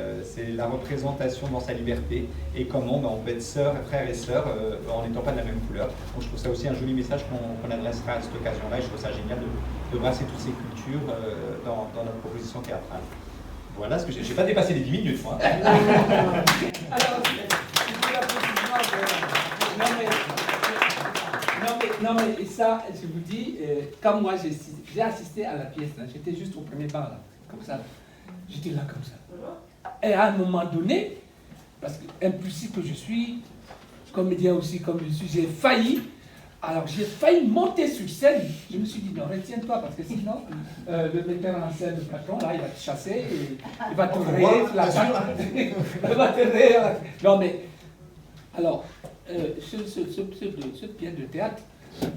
la représentation dans sa liberté, et comment on peut être sœurs, frères et sœurs en n'étant pas de la même couleur. Donc je trouve ça aussi un joli message qu'on adressera à cette occasion-là, et je trouve ça génial de brasser toutes ces cultures dans notre proposition théâtrale. Voilà, ce que j'ai pas dépassé les 10 minutes, moi. Alors, non mais ça, je vous dis, quand moi j'ai assisté à la pièce, j'étais juste au premier banc, là, comme ça. J'étais là comme ça. Et à un moment donné, parce que impulsif que je suis, comédien aussi comme je suis, j'ai failli monter sur scène. Je me suis dit, non, retiens-toi, parce que sinon, le metteur en scène, le patron, là, il va te chasser, et il va te rayer la patte. Il va te rayer. Non, mais, alors, ce pièce de théâtre,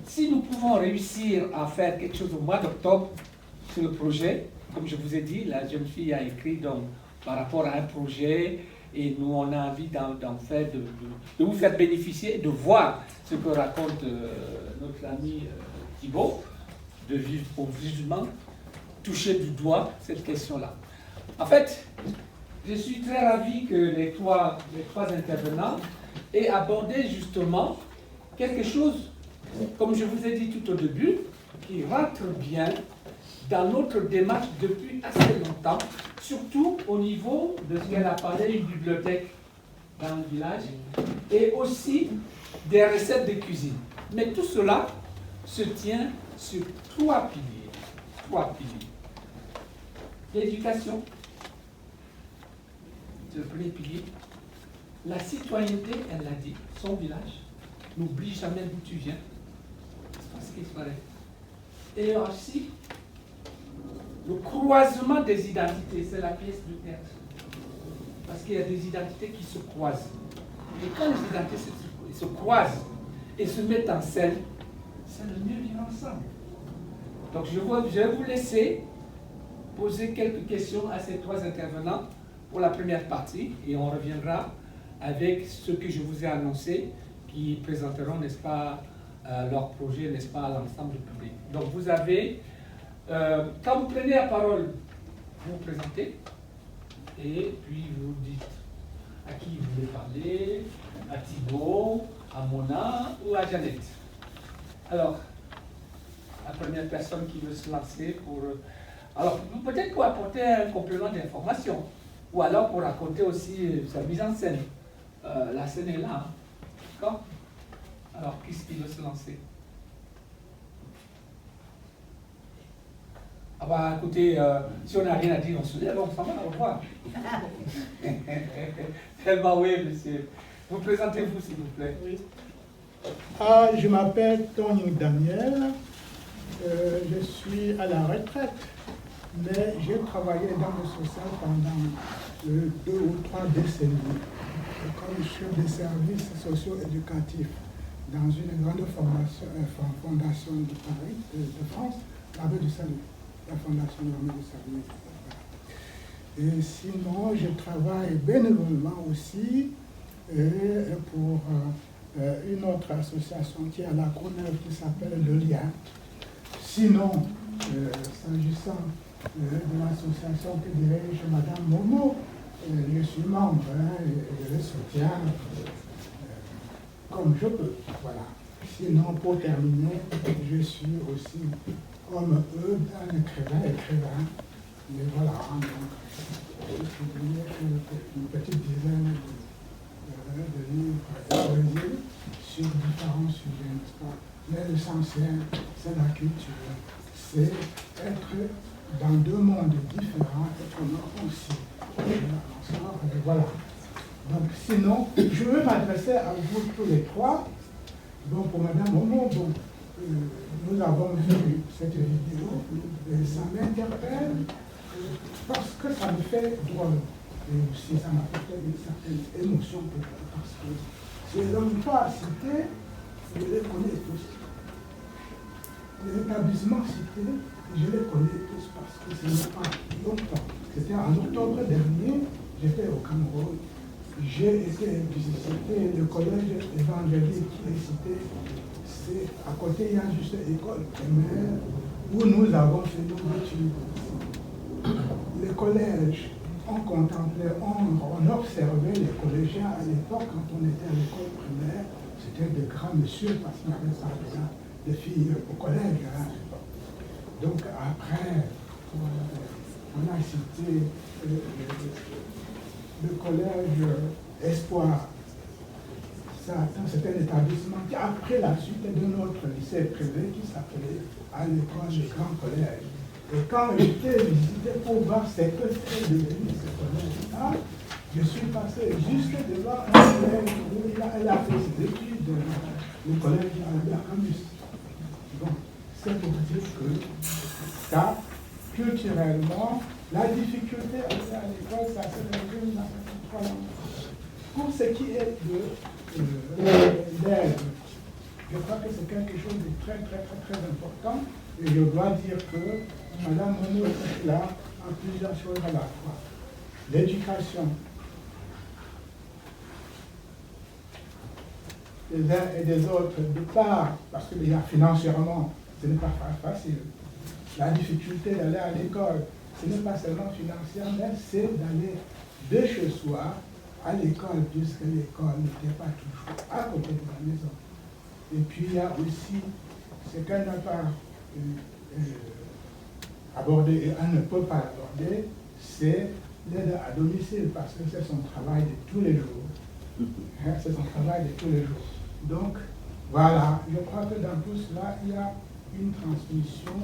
si nous pouvons réussir à faire quelque chose au mois d'octobre sur le projet, comme je vous ai dit, la jeune fille a écrit donc, par rapport à un projet, et nous on a envie d'en faire, de vous faire bénéficier, de voir ce que raconte notre ami Thibault, de vivre au musulman, toucher du doigt cette question-là. En fait, je suis très ravi que les trois intervenants aient abordé justement quelque chose, comme je vous ai dit tout au début, qui rentre bien dans notre démarche depuis assez longtemps, surtout au niveau de ce qu'elle a parlé, une bibliothèque dans le village, et aussi des recettes de cuisine. Mais tout cela se tient sur trois piliers. L'éducation, c'est le premier pilier. La citoyenneté, elle l'a dit, son village. N'oublie jamais d'où tu viens. C'est pas ce qu'il fallait. Et aussi, le croisement des identités, c'est la pièce du théâtre. Parce qu'il y a des identités qui se croisent. Et quand les identités se croisent et se mettent en scène, c'est le mieux vivre ensemble. Donc je vais vous laisser poser quelques questions à ces trois intervenants pour la première partie, et on reviendra avec ce que je vous ai annoncé, qui présenteront, n'est-ce pas, leur projet, n'est-ce pas, à l'ensemble du public. Donc vous avez, quand vous prenez la parole, vous vous présentez, et puis vous dites à qui vous voulez parler, à Thibault, à Mona ou à Jeannette. Alors, la première personne qui veut se lancer pour... Alors, peut-être pour apporter un complément d'information, ou alors pour raconter aussi sa mise en scène. La scène est là, hein. D'accord? Alors, qui est-ce qui veut se lancer? Ah bah écoutez, si on n'a rien à dire, on se lève, on s'en va, au revoir. Tellement oui, monsieur. Vous présentez-vous, s'il vous plaît. Oui. Je m'appelle Tony Daniel. Je suis à la retraite, mais j'ai travaillé dans le social pendant 2 ou 3 décennies comme chef de services socio-éducatifs dans une grande fondation de Paris, de France, l'Armée du Salut, la fondation de l'Armée du Salut. Et sinon, je travaille bénévolement aussi pour une autre association qui est à la Courneuve qui s'appelle Le Lien. Sinon, s'agissant de l'association que dirige Madame Momo, je suis membre et je le soutiens comme je peux. Voilà. Sinon, pour terminer, je suis aussi, comme eux, un écrivain. Mais voilà, donc, j'ai publié une petite dizaine de livres poésies sur différents sujets, n'est-ce pas? Mais l'essentiel, c'est la culture. C'est être dans deux mondes différents, être aussi. Voilà. Donc, sinon, je veux m'adresser à vous tous les trois. Bon, pour Madame Momo, bon, nous avons vu cette vidéo et ça m'interpelle parce que ça me fait drôle. Et aussi, ça m'a fait une certaine émotion parce que ces hommes pas cités, je les connais tous. Les établissements cités, je les connais tous parce que ce n'est pas longtemps. C'était en octobre dernier, j'étais au Cameroun. J'ai été visiter le collège évangélique qui est cité. C'est à côté, il y a juste l'école primaire où nous avons fait nos études. Les collèges, on contemplait, on observait les collégiens à l'époque quand on était à l'école primaire. C'était des grands messieurs parce qu'il y avait ça, des filles au collège. Hein. Donc après, on a cité le collège Espoir. C'était un établissement qui a pris la suite de notre lycée privé qui s'appelait à l'école le Grand Collège. Et quand j'étais visité pour voir ce que c'est devenu ce collège-là, je suis passé juste devant un collège où elle a fait ses études, le collège Albert Camus. Bon, c'est pour dire que ça, culturellement, la difficulté à l'école, ça se résume dans ces trois langues. Pour ce qui est de l'aide, je crois que c'est quelque chose de très important. Et je dois dire que Mme Momo est là en plusieurs choses à la fois. L'éducation des uns et des autres, de part, parce que déjà financièrement, ce n'est pas facile. La difficulté d'aller à l'école, ce n'est pas seulement financière, mais c'est d'aller de chez soi à l'école, puisque l'école n'était pas toujours à côté de la maison. Et puis il y a aussi ce qu'elle n'a pas abordé et elle ne peut pas aborder, c'est l'aide à domicile, parce que c'est son travail de tous les jours. Hein, c'est son travail de tous les jours. Donc, voilà, je crois que dans tout cela, il y a une transmission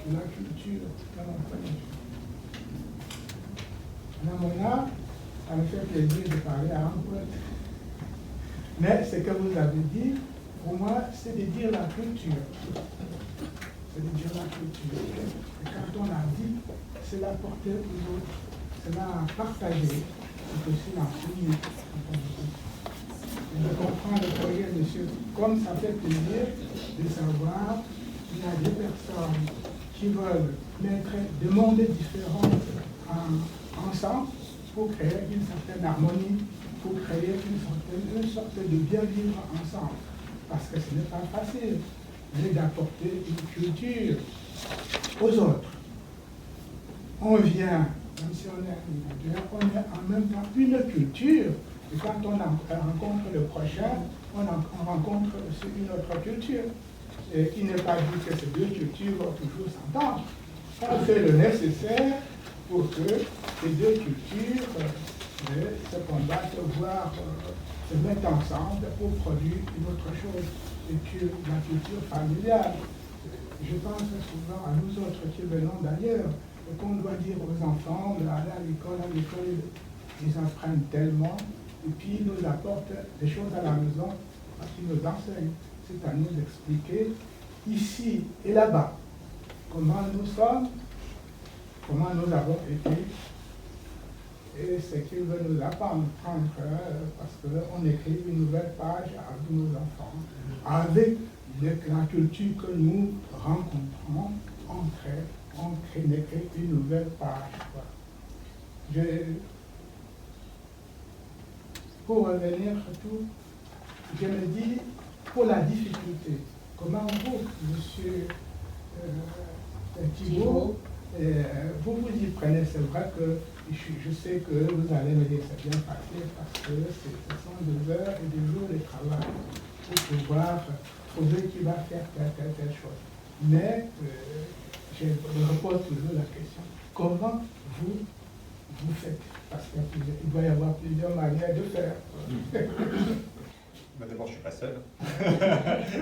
de la culture dans notre famille. Madame Mona, ça me fait plaisir de parler à un poète. Mais ce que vous avez dit, pour moi, c'est de dire la culture. C'est de dire la culture. Et quand on a dit, c'est la porter aux autres, c'est la partager, c'est aussi l'enseigner. Je comprends le projet, monsieur, comme ça fait plaisir de savoir qu'il y a des personnes qui veulent mettre des mondes différents ensemble pour créer une certaine harmonie, pour créer une sorte de bien vivre ensemble. Parce que ce n'est pas facile d'apporter une culture aux autres. On vient, même si on est en même temps une culture, et quand on rencontre le prochain, on rencontre aussi une autre culture. Et il n'est pas dit que ces deux cultures vont toujours s'entendre. On fait le nécessaire pour que ces deux cultures se combattent, voire se mettent ensemble pour produire une autre chose, et que la culture familiale. Je pense souvent à nous autres qui venons d'ailleurs, et qu'on doit dire aux enfants d'aller à l'école, ils apprennent tellement, et puis ils nous apportent des choses à la maison, parce qu'ils nous enseignent. C'est à nous d'expliquer ici et là-bas comment nous sommes, comment nous avons été, et ce qu'ils veulent nous apprendre, parce qu'on écrit une nouvelle page avec nos enfants, avec la culture que nous rencontrons, on crée une nouvelle page. Pour revenir à tout, je me dis, pour la difficulté, comment vous, monsieur Thibault, vous vous y prenez? C'est vrai que je sais que vous allez me dire que c'est bien passé parce que ce sont des heures et des jours de travail. pour pouvoir trouver qui va faire telle chose. Mais je repose toujours la question, comment vous faites? Parce qu'il doit y avoir plusieurs manières de faire. D'abord, je ne suis pas seul.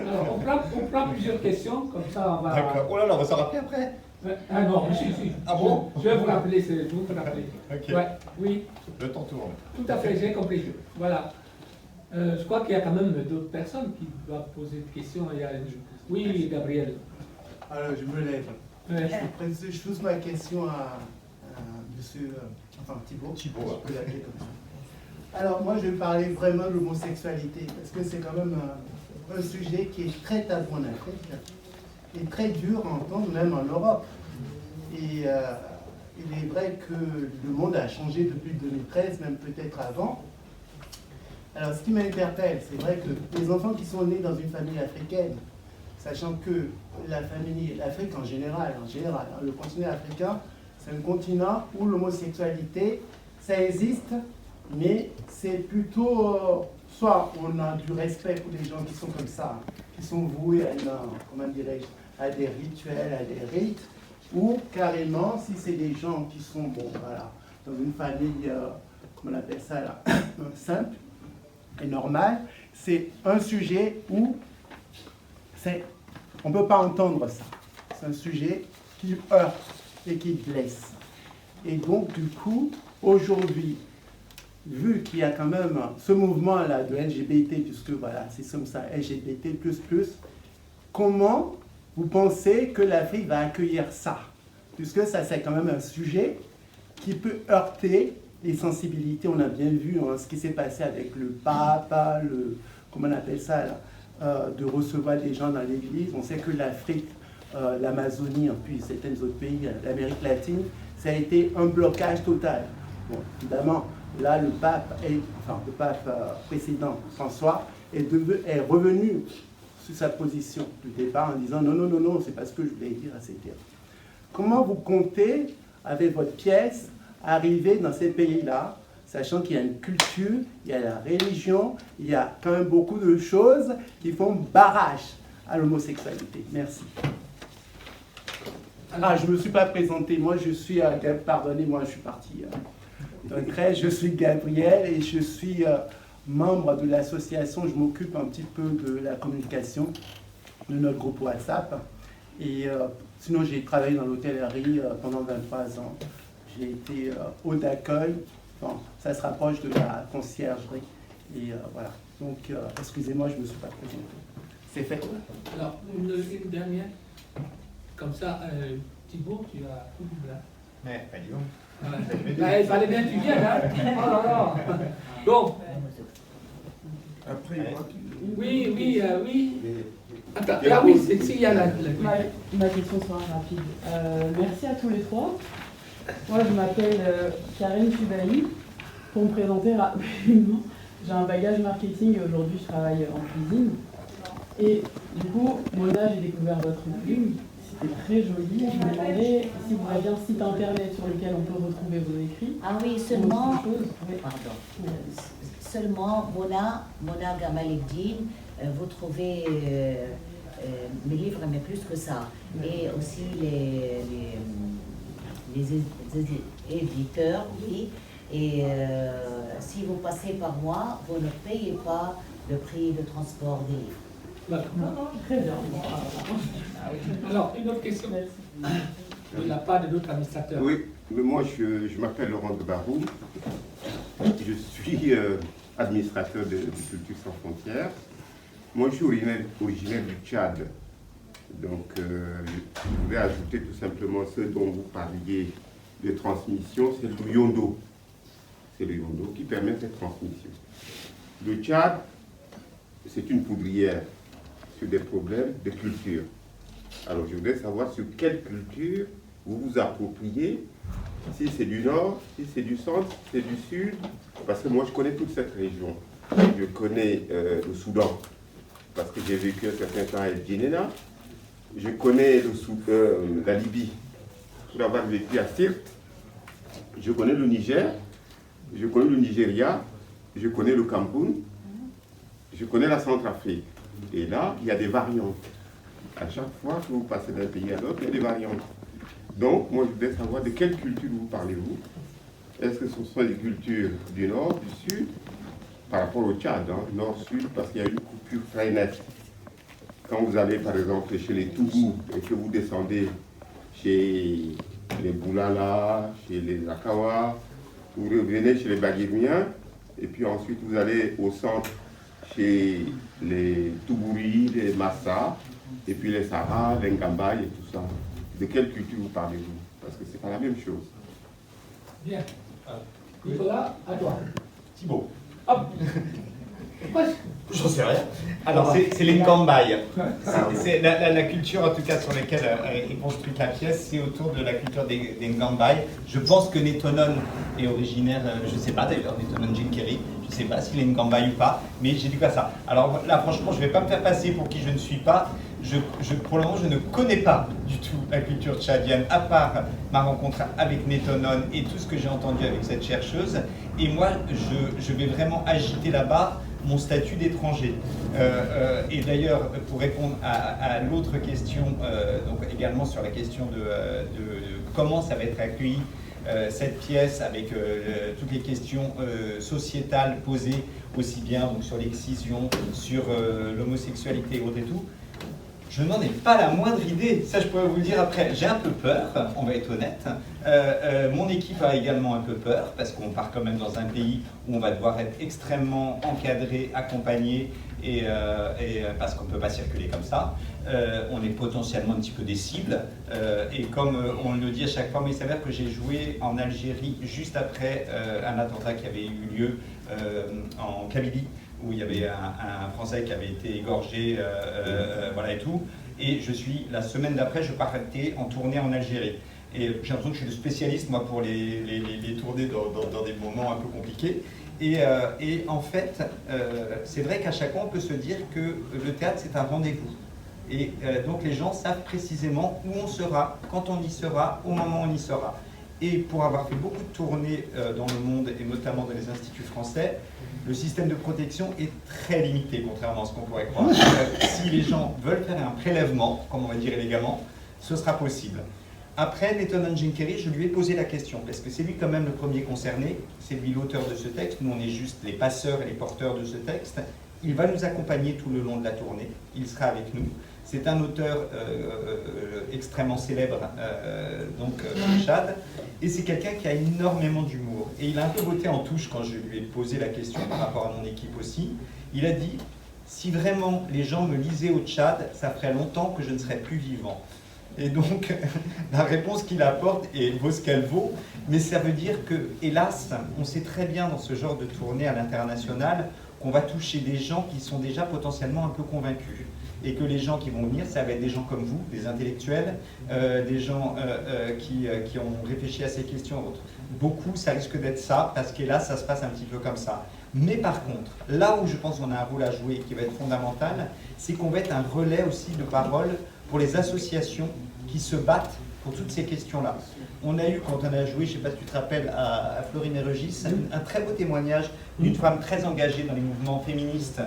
Alors, on prend plusieurs questions, comme ça on va... D'accord. Oh là là, on va s'en rappeler après. Ah non, si. Ah bon? Je vais vous rappeler, c'est vous qui rappelez. Ok. Ouais, oui, Le temps tourne. tout à fait, j'ai compris. Voilà. Je crois qu'il y a quand même d'autres personnes qui doivent poser des questions. Oui, Gabriel. Alors, je me lève. Ouais. Je pose ma question à monsieur, Thibault. Thibault. Je peux l'appeler comme ça. Alors, moi, je vais parler vraiment de l'homosexualité, parce que c'est quand même un sujet qui est très tabou en Afrique, et très dur à entendre, même en Europe. Et il est vrai que le monde a changé depuis 2013, même peut-être avant. Alors, ce qui m'interpelle, c'est vrai que les enfants qui sont nés dans une famille africaine, sachant que l'Afrique en général, le continent africain, c'est un continent où l'homosexualité, ça existe, mais c'est plutôt, soit on a du respect pour les gens qui sont comme ça, qui sont voués à à des rituels, à des rites, ou carrément, si c'est des gens qui sont, dans une famille, comment on appelle ça là, simple et normale, c'est un sujet où on ne peut pas entendre ça. C'est un sujet qui heurte et qui blesse. Et donc, du coup, aujourd'hui, vu qu'il y a quand même ce mouvement-là de LGBT, puisque voilà, c'est comme ça, LGBT++, comment vous pensez que l'Afrique va accueillir ça? Puisque ça, c'est quand même un sujet qui peut heurter les sensibilités. On a bien vu ce qui s'est passé avec le pape, comment on appelle ça là, de recevoir des gens dans l'église. On sait que l'Afrique, l'Amazonie, puis certains autres pays, l'Amérique latine, ça a été un blocage total. Bon, évidemment, là, le pape précédent, François, est revenu sur sa position du départ en disant non, c'est pas ce que je voulais dire, etc. Comment vous comptez, avec votre pièce, arriver dans ces pays-là, sachant qu'il y a une culture, il y a la religion, il y a quand même beaucoup de choses qui font barrage à l'homosexualité? Merci. Ah, je ne me suis pas présenté. Moi, je suis, pardonnez-moi, je suis parti d'un crèche. Je suis Gabriel et je suis membre de l'association. Je m'occupe un petit peu de la communication de notre groupe WhatsApp. Et sinon, j'ai travaillé dans l'hôtellerie pendant 23 ans. J'ai été hôte d'accueil. Bon, ça se rapproche de la conciergerie. Et voilà. Donc, excusez-moi, je ne me suis pas présenté. C'est fait. Alors, une dernière. Comme ça, Thibault, tu as tout là. Mais, pas du tout. Il fallait bien que tu viennes, hein. Oh là là. Bon. Après, Oui. Attends, là, oui, il y a la... Ma question sera rapide. Merci à tous les trois. Moi, je m'appelle Karine Subahi. Pour me présenter rapidement, j'ai un bagage marketing et aujourd'hui, je travaille en cuisine. Et du coup, Mona, j'ai découvert votre plume. C'était très joli. Je me demandais si vous aviez un site internet sur lequel on peut retrouver vos écrits. Ah oui, seulement... Oui. Pardon. Seulement Mona Gamaleddine, vous trouvez mes livres, mais plus que ça. Et aussi les éditeurs, oui. Et si vous passez par moi, vous ne payez pas le prix de transport des livres. Très bien. Alors, une autre question. Il n'y a pas d'autres administrateurs. oui, mais moi je m'appelle Laurent de Barou. Je suis administrateur de Culture Sans Frontières. Moi je suis originaire du Tchad. Donc je voulais ajouter tout simplement ce dont vous parliez de transmission, c'est le yondo. C'est le yondo qui permet cette transmission. Le Tchad, c'est une poudrière sur des problèmes de culture. Alors je voudrais savoir sur quelle culture vous vous appropriez, si c'est du nord, si c'est du centre, si c'est du sud, parce que moi je connais toute cette région. Je connais le Soudan, parce que j'ai vécu un certain temps à El Djenena. Je connais la Libye, pour avoir vécu à Sirte. Je connais le Niger, je connais le Nigeria, je connais le Cameroun, je connais la Centrafrique. Et là, il y a des variantes. À chaque fois que vous passez d'un pays à l'autre, il y a des variantes. Donc, moi, je voudrais savoir de quelle culture vous parlez-vous. Est-ce que ce sont les cultures du nord, du sud, par rapport au Tchad, hein, nord-sud, parce qu'il y a une coupure très nette. Quand vous allez, par exemple, chez les Toubous et que vous descendez chez les Boulala, chez les Akawa, vous revenez chez les Baguirmiens, et puis ensuite vous allez au centre chez les Toubouri, les Massa, et puis les Sahara, les Ngambaye et tout ça. De quelle culture vous parlez-vous? Parce que c'est pas la même chose. Bien. Nicolas, à toi. Thibaut. Hop. Pourquoi J'en sais rien. Alors, c'est les Ngambaye. C'est la culture, en tout cas, sur laquelle est construite la pièce, c'est autour de la culture des Ngambaye. Je pense que Netonon est originaire, je ne sais pas d'ailleurs, Netonon Djinkeri, je ne sais pas s'il est Ngambaye ou pas, mais j'ai découvert ça. Alors là, franchement, je ne vais pas me faire passer pour qui je ne suis pas. Pour le moment, je ne connais pas du tout la culture tchadienne, à part ma rencontre avec Netonon et tout ce que j'ai entendu avec cette chercheuse. Et moi, je vais vraiment agiter là-bas mon statut d'étranger. Et d'ailleurs, pour répondre à l'autre question, donc également sur la question de comment ça va être accueilli, cette pièce, avec toutes les questions sociétales posées, aussi bien donc, sur l'excision, sur l'homosexualité et autres et tout, je n'en ai pas la moindre idée. Ça, je pourrais vous le dire après. J'ai un peu peur, on va être honnête. Mon équipe a également un peu peur, parce qu'on part quand même dans un pays où on va devoir être extrêmement encadré, accompagné, et parce qu'on ne peut pas circuler comme ça. On est potentiellement un petit peu des cibles. Et comme on le dit à chaque fois, mais il s'avère que j'ai joué en Algérie juste après un attentat qui avait eu lieu en Kabylie, où il y avait un Français qui avait été égorgé, voilà et tout. Et je suis, la semaine d'après, je partais en tournée en Algérie. Et j'ai l'impression que je suis le spécialiste, moi, pour les tournées dans des moments un peu compliqués. Et en fait, c'est vrai qu'à chaque fois, on peut se dire que le théâtre, c'est un rendez-vous. Et donc, les gens savent précisément où on sera, quand on y sera, au moment où on y sera. Et pour avoir fait beaucoup de tournées dans le monde, et notamment dans les instituts français, le système de protection est très limité, contrairement à ce qu'on pourrait croire. Si les gens veulent faire un prélèvement, comme on va dire élégamment, ce sera possible. Après, Netonon Djinkeri, je lui ai posé la question, parce que c'est lui quand même le premier concerné, c'est lui l'auteur de ce texte, nous on est juste les passeurs et les porteurs de ce texte. Il va nous accompagner tout le long de la tournée, il sera avec nous. C'est un auteur extrêmement célèbre, du Tchad, et c'est quelqu'un qui a énormément d'humour. Et il a un peu voté en touche quand je lui ai posé la question par rapport à mon équipe aussi. Il a dit, si vraiment les gens me lisaient au Tchad, ça ferait longtemps que je ne serais plus vivant. Et donc, la réponse qu'il apporte vaut ce qu'elle vaut, mais ça veut dire que, hélas, on sait très bien dans ce genre de tournée à l'international qu'on va toucher des gens qui sont déjà potentiellement un peu convaincus. Et que les gens qui vont venir, ça va être des gens comme vous, des intellectuels, des gens qui ont réfléchi à ces questions. Beaucoup, ça risque d'être ça, parce que là, ça se passe un petit peu comme ça. Mais par contre, là où je pense qu'on a un rôle à jouer qui va être fondamental, c'est qu'on va être un relais aussi de parole pour les associations qui se battent pour toutes ces questions-là. On a eu, quand on a joué, je ne sais pas si tu te rappelles, à Florine et Régis, un très beau témoignage d'une femme très engagée dans les mouvements féministes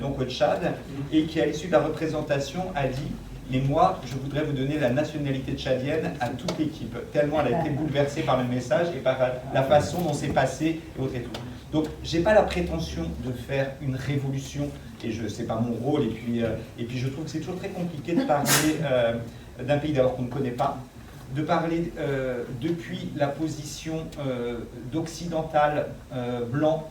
donc au Tchad, et qui, à l'issue de la représentation, a dit « Mais moi, je voudrais vous donner la nationalité tchadienne à toute l'équipe », tellement elle a été bouleversée par le message et par la façon dont c'est passé et autres et tout. Donc, je n'ai pas la prétention de faire une révolution, et ce n'est pas mon rôle, et puis je trouve que c'est toujours très compliqué de parler d'un pays d'abord qu'on ne connaît pas, de parler depuis la position d'occidental blanc,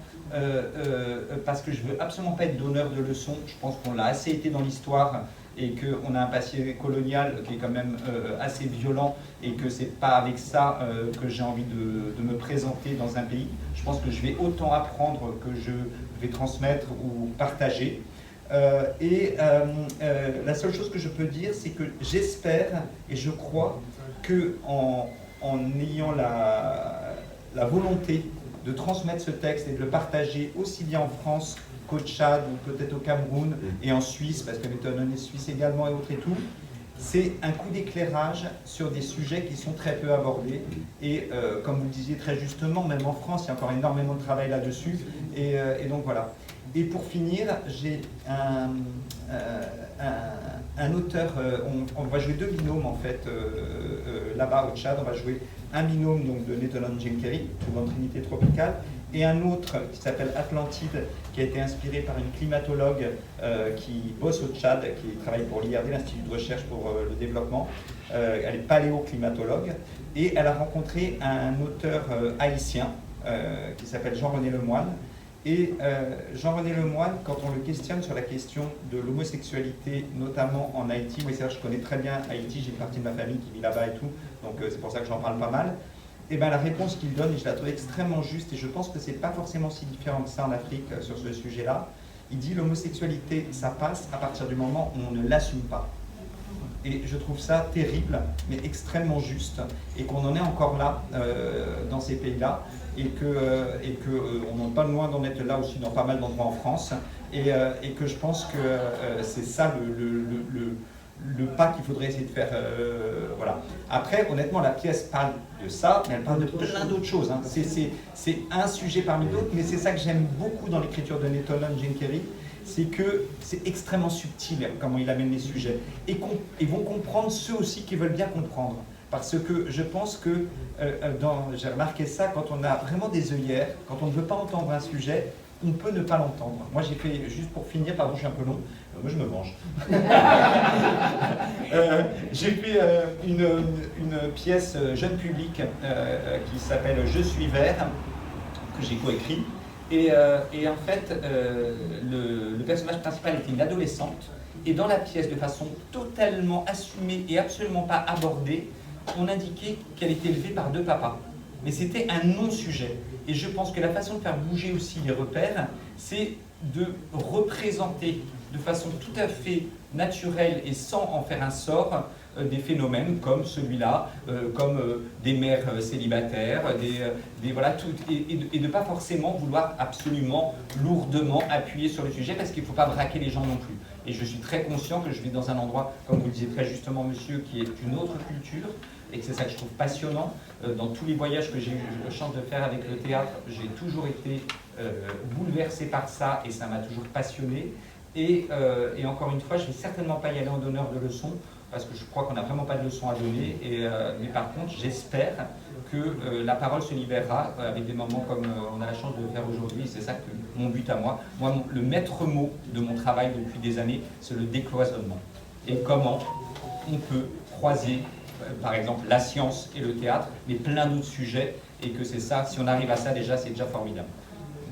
parce que je ne veux absolument pas être donneur de leçons. Je pense qu'on l'a assez été dans l'histoire et qu'on a un passé colonial qui est quand même assez violent et que ce n'est pas avec ça que j'ai envie de me présenter dans un pays. Je pense que je vais autant apprendre que je vais transmettre ou partager. La seule chose que je peux dire, c'est que j'espère et je crois qu'en ayant la volonté de transmettre ce texte et de le partager aussi bien en France qu'au Tchad ou peut-être au Cameroun et en Suisse, parce que Netonon est suisse également et autres et tout, c'est un coup d'éclairage sur des sujets qui sont très peu abordés. Et comme vous le disiez très justement, même en France, il y a encore énormément de travail là-dessus. Et donc voilà. Et pour finir, j'ai un auteur, on va jouer 2 binômes en fait là-bas au Tchad. On va jouer un binôme donc, de Netonon Jenkeri, souvent Trinité tropicale, et un autre qui s'appelle Atlantide, qui a été inspiré par une climatologue qui bosse au Tchad, qui travaille pour l'IRD, l'Institut de recherche pour le développement. Elle est paléoclimatologue, et elle a rencontré un auteur haïtien qui s'appelle Jean-René Lemoine. Et Jean-René Lemoine, quand on le questionne sur la question de l'homosexualité, notamment en Haïti, moi je connais très bien Haïti, j'ai une partie de ma famille qui vit là-bas et tout, donc c'est pour ça que j'en parle pas mal, et bien la réponse qu'il donne, et je la trouve extrêmement juste, et je pense que c'est pas forcément si différent que ça en Afrique sur ce sujet-là, il dit l'homosexualité, ça passe à partir du moment où on ne l'assume pas. Et je trouve ça terrible, mais extrêmement juste, et qu'on en est encore là dans ces pays-là, et qu'on n'est pas loin d'en être là aussi dans pas mal d'endroits en France, et que je pense que c'est ça le pas qu'il faudrait essayer de faire. Voilà. Après, honnêtement, la pièce parle de ça, mais elle parle de plein d'autres choses. Hein. C'est un sujet parmi d'autres, mais c'est ça que j'aime beaucoup dans l'écriture de Netonon Jenkeri, c'est que c'est extrêmement subtil comment il amène les sujets, et vont comprendre ceux aussi qui veulent bien comprendre. Parce que je pense que, j'ai remarqué ça, quand on a vraiment des œillères, quand on ne veut pas entendre un sujet, on peut ne pas l'entendre. Moi j'ai fait, juste pour finir, pardon je suis un peu long, moi je me venge. J'ai fait une pièce jeune public qui s'appelle Je suis vert, que j'ai coécrit. Et en fait, le personnage principal était une adolescente, et dans la pièce, de façon totalement assumée et absolument pas abordée, on indiquait qu'elle était élevée par 2 papas. Mais c'était un non-sujet. Et je pense que la façon de faire bouger aussi les repères, c'est de représenter de façon tout à fait naturelle et sans en faire un sort des phénomènes comme celui-là, comme des mères célibataires, voilà, et de ne pas forcément vouloir absolument lourdement appuyer sur le sujet, parce qu'il ne faut pas braquer les gens non plus. Et je suis très conscient que je vais dans un endroit, comme vous le disiez très justement monsieur, qui est une autre culture, et que c'est ça que je trouve passionnant. Dans tous les voyages que j'ai eu la chance de faire avec le théâtre, j'ai toujours été bouleversé par ça, et ça m'a toujours passionné. Et encore une fois, je ne vais certainement pas y aller en donneur de leçons, parce que je crois qu'on n'a vraiment pas de leçons à donner, mais par contre, j'espère que la parole se libérera avec des moments comme on a la chance de le faire aujourd'hui. C'est ça que mon but à moi. Moi, le maître mot de mon travail depuis des années, c'est le décloisonnement. Et comment on peut croiser, par exemple, la science et le théâtre, mais plein d'autres sujets, et que c'est ça, si on arrive à ça déjà, c'est déjà formidable.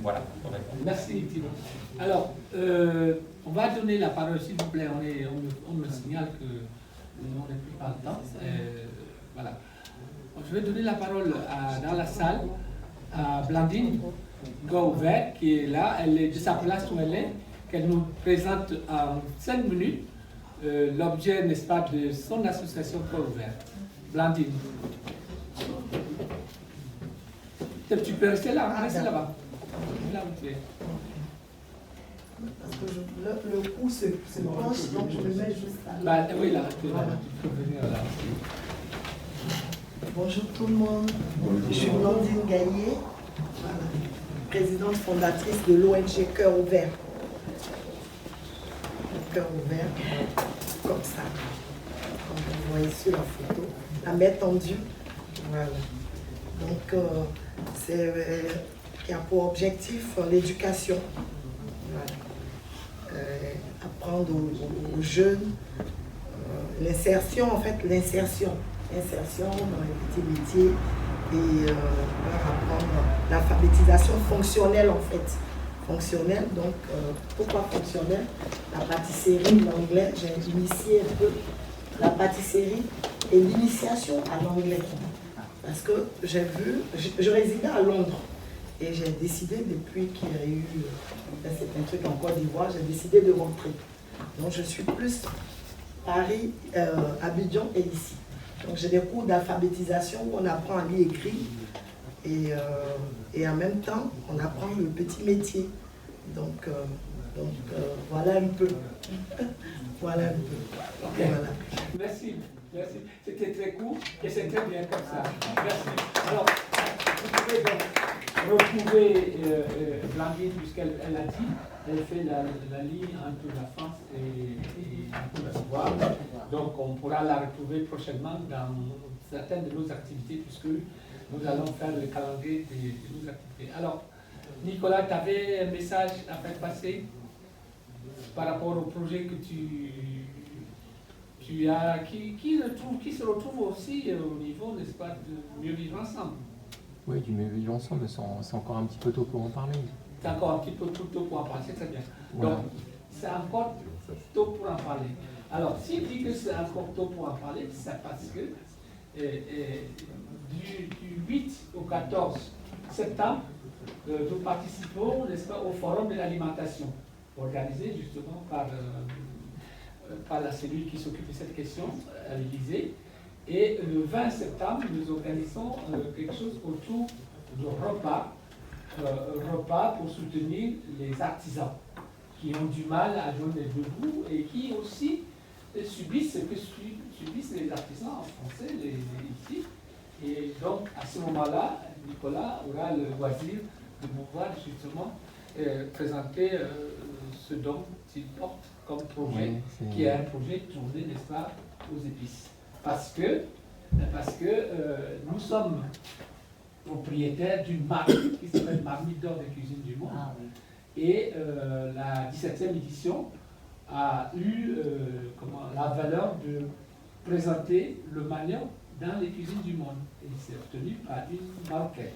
Voilà. Merci, Thibaut. Alors, on va donner la parole, s'il vous plaît. On me signale que on n'est plus pas le temps. Voilà. Je vais donner la parole dans la salle à Blandine Gauvet, qui est là. Elle est de sa place où elle est, qu'elle nous présente en 5 minutes l'objet, n'est-ce pas, de son association Cœur Ouvert. Blandine. Tu peux rester là, rester là-bas. Là où tu es. Parce que le cou se penche, donc je le mets juste là. Oui, là, tu peux venir là. Bonjour tout le monde, je suis Blandine Gaillet, voilà, présidente fondatrice de l'ONG Cœur Ouvert. Cœur Ouvert, comme ça, comme vous voyez sur la photo, la main tendue. Voilà. Donc, c'est qui a pour objectif l'éducation. Voilà. Apprendre aux jeunes, l'insertion, en fait, l'insertion dans les petits métiers, et leur apprendre l'alphabétisation fonctionnelle, en fait. Fonctionnelle, donc pourquoi fonctionnelle? La pâtisserie, l'anglais, j'ai initié un peu la pâtisserie et l'initiation à l'anglais. Parce que j'ai vu, je résidais à Londres, et j'ai décidé, depuis qu'il y a eu c'est un truc en Côte d'Ivoire, j'ai décidé de rentrer. Donc je suis plus Paris, Abidjan et ici. Donc j'ai des cours d'alphabétisation où on apprend à lire écrit, et en même temps on apprend le petit métier. Donc voilà un peu. Voilà un peu. Okay. Voilà. Merci, merci. C'était très court et c'est très bien comme ça. Merci. Alors, vous pouvez donc retrouver Blandine, puisqu'elle a dit, elle fait la ligne entre la France et la Côte d'Ivoire. Donc on pourra la retrouver prochainement dans certaines de nos activités, puisque nous allons faire le calendrier de nos activités. Alors, Nicolas, tu avais un message à faire passer par rapport au projet que tu as, qui se retrouve aussi au niveau, n'est-ce pas, de mieux vivre ensemble. Oui, du mieux vivre ensemble, c'est encore un petit peu tôt pour en parler. C'est encore un petit peu tôt pour en parler, c'est très bien. Voilà. Donc, c'est encore tôt pour en parler. Alors, s'il dit que c'est encore tôt pour en parler, c'est parce que du 8 au 14 septembre, nous participons, n'est-ce pas, au Forum de l'alimentation, organisé justement par la cellule qui s'occupe de cette question à l'Élysée. Et le 20 septembre, nous organisons quelque chose autour de repas pour soutenir les artisans qui ont du mal à joindre debout et qui aussi subissent ce que subissent les artisans français ici. Et donc, à ce moment-là, Nicolas aura le loisir de pouvoir justement présenter ce dont il porte comme projet, qui est un projet tourné, n'est-ce pas, aux épices. Parce que nous sommes propriétaires d'une marque qui s'appelle Marmite d'or de cuisine du monde. Ah, oui. Et la 17e édition a eu la valeur de présenter le manioc dans les cuisines du monde. Et c'est obtenu par une Marocaine.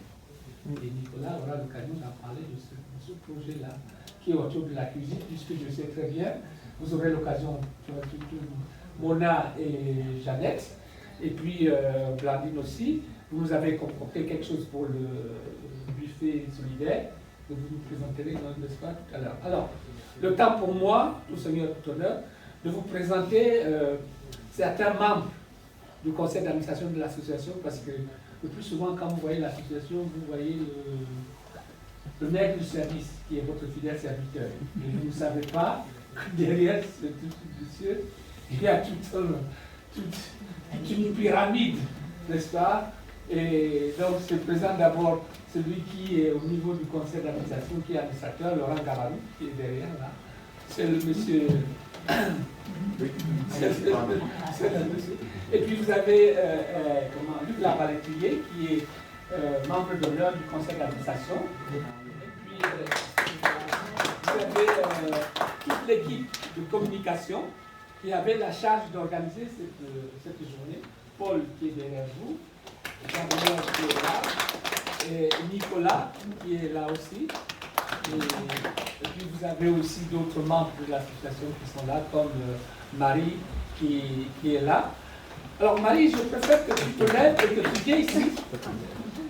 Et Nicolas aura l'occasion d'en parler de ce projet-là, qui est autour de la cuisine, puisque je sais très bien, vous aurez l'occasion, Mona et Jeannette, et puis Blandine aussi, vous nous avez concocté quelque chose pour le buffet solidaire, que vous nous présenterez dans l'espace tout à l'heure. Alors, le temps pour moi, tout seigneur, tout honneur, de vous présenter certains membres du conseil d'administration de l'association, parce que le plus souvent, quand vous voyez l'association, vous voyez le maître du service, qui est votre fidèle serviteur. Et vous ne savez pas que derrière ce monsieur, il y a toute une pyramide, n'est-ce pas? Et donc, je présente d'abord celui qui est au niveau du conseil d'administration, qui est administrateur, Laurent Gabarou, qui est derrière là. C'est le monsieur. Et puis vous avez Luc Lavaletier, qui est membre d'honneur du conseil d'administration. Et puis vous avez toute l'équipe de communication qui avait la charge d'organiser cette journée. Paul qui est derrière vous, Jean-Bernard qui est là, et Nicolas qui est là aussi. Et puis vous avez aussi d'autres membres de l'association qui sont là, comme Marie qui est là. Alors Marie, je préfère que tu te lèves et que tu viennes ici.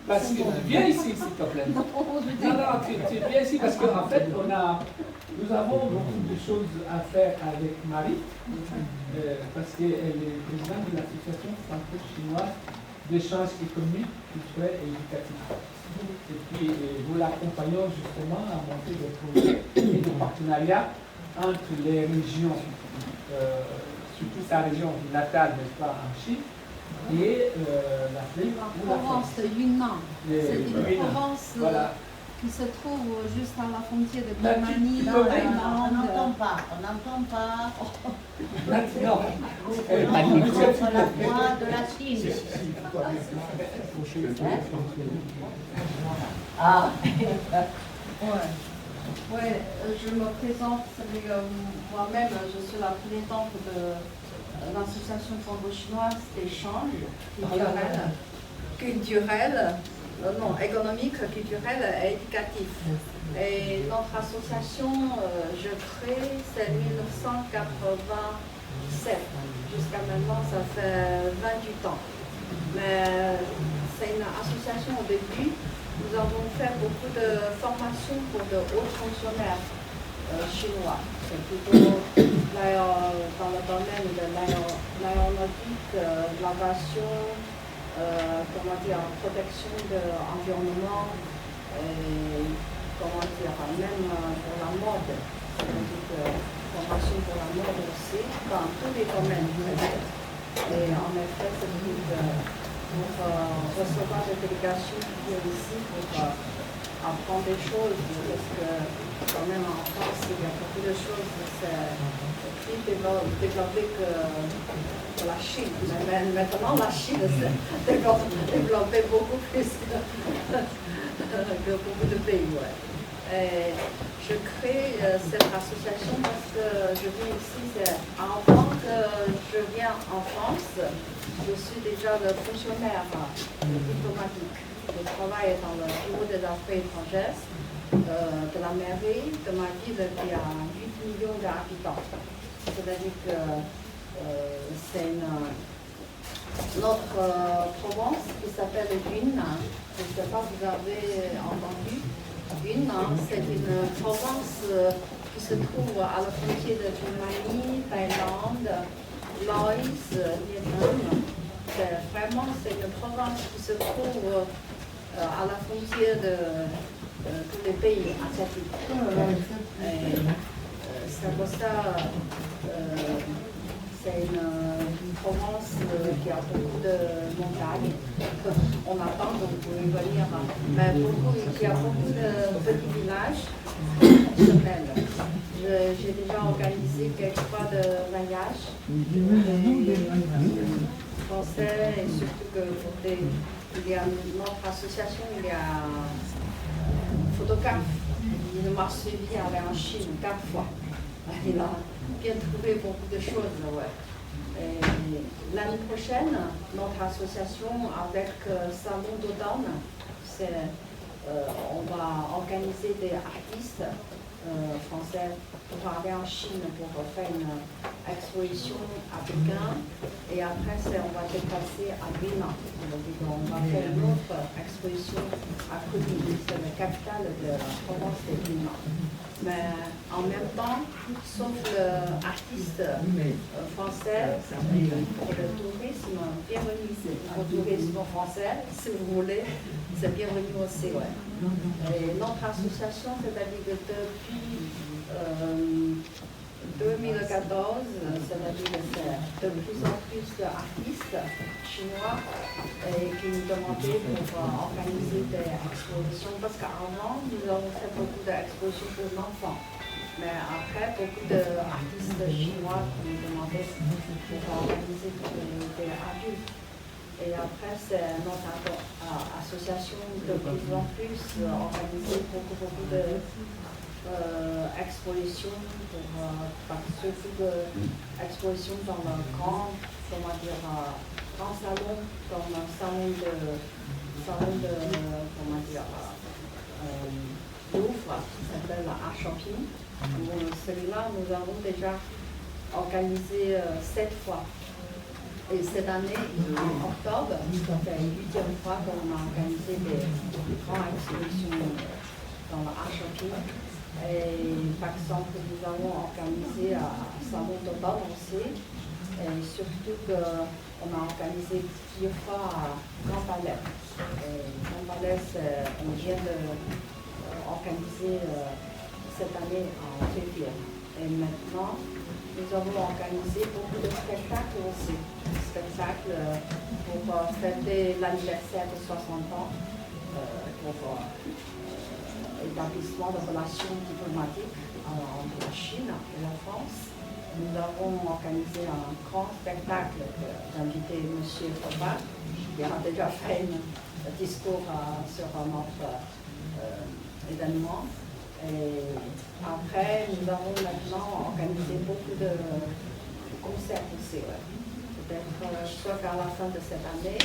Parce que tu viens ici, s'il te plaît. Non, tu viens ici parce qu'en fait, nous avons beaucoup de choses à faire avec Marie, parce qu'elle est présidente de l'association franco-chinoise d'échange économique, culturel et éducatif. Et puis nous l'accompagnons justement à monter des projets et des partenariats entre les régions, surtout sa région natale, n'est-ce pas, en Chine, et l'Afrique. La Provence de Yunnan. C'est une Provence qui se trouve juste à la frontière de Birmanie. On n'entend pas. Maintenant, la voix de la Chine. Ah. Ouais, je me présente, moi-même, je suis la présidente de l'association franco-chinoise d'échange économique, culturel et éducatif. Et notre association, je crée, c'est 1987. Jusqu'à maintenant, ça fait 28 ans. Mais c'est une association au début. Nous avons fait beaucoup de formations pour de hauts fonctionnaires chinois. C'est plutôt dans le domaine de l'aéronautique, l'aviation, protection de l'environnement, même pour la mode. Formation pour la mode aussi, dans tous les domaines. Et en effet, c'est pour recevoir des délégations qui viennent ici pour apprendre des choses, parce que quand même en France, il y a beaucoup de choses, c'est plus développé que la Chine. Mais maintenant, la Chine s'est développée beaucoup plus que beaucoup de pays. Ouais. Et je crée cette association parce que je viens ici, avant que je viens en France, je suis déjà le fonctionnaire diplomatique. Je travaille dans le bureau des affaires étrangères de la mairie de ma ville qui a 8 millions d'habitants. C'est-à-dire que c'est notre province qui s'appelle Yunnan. Je ne sais pas si vous avez entendu. Yunnan, c'est une province qui se trouve à la frontière de Birmanie, Thaïlande, Laos, Vietnam. C'est une province qui se trouve à la frontière de tous les pays asiatiques. C'est pour ça c'est une province qui a beaucoup de montagnes. On attend que vous pouvez venir, mais il y a beaucoup de petits villages semaines. J'ai déjà organisé quelques fois de voyages français et surtout que il y a notre association, il y a un photographe. Il m'a suivi aller en Chine 4 fois. Il a bien trouvé beaucoup de choses. Ouais. L'année prochaine, notre association avec Salon d'Automne, on va organiser des artistes français pour aller en Chine pour faire une exposition à Pékin et après on va déplacer à Yunnan. On va faire une autre exposition à Kunming, c'est la capitale de la province de Yunnan. Mais en même temps, sauf l'artiste français, pour le tourisme, bienvenue. Pour le tourisme français, si vous voulez, c'est bienvenu aussi. Ouais. Et notre association, c'est-à-dire que depuis 2014, c'est-à-dire que c'est de plus en plus d'artistes chinois qui nous demandaient pour organiser des expositions. Parce qu'avant, nous avons fait beaucoup d'expositions pour les enfants. Mais après, beaucoup d'artistes chinois qui nous demandaient pour organiser des adultes. Et après, c'est notre association de plus en plus organisée beaucoup de expositions, surtout expositions dans le grand salon, comme un salon de Louvre, qui s'appelle Art Shopping. Celui-là, nous avons déjà organisé 7 fois. Et cette année, en octobre, c'est la 8e fois qu'on a organisé des grandes expositions dans le Art Shopping. Et par exemple, nous avons organisé à Salon d'Automne aussi. Et surtout qu'on a organisé plusieurs fois à Grand Palais. Grand Palais, on vient d'organiser cette année en février. Et maintenant, nous avons organisé beaucoup de spectacles aussi. Spectacles pour fêter l'anniversaire de 60 ans, pour établissement de relations diplomatiques entre la Chine et la France. Nous avons organisé un grand spectacle d'inviter M. Faubat, qui a déjà fait un discours sur notre événement. Et après, nous avons maintenant organisé beaucoup de concerts aussi. Ouais. Peut-être soit à la fin de cette année,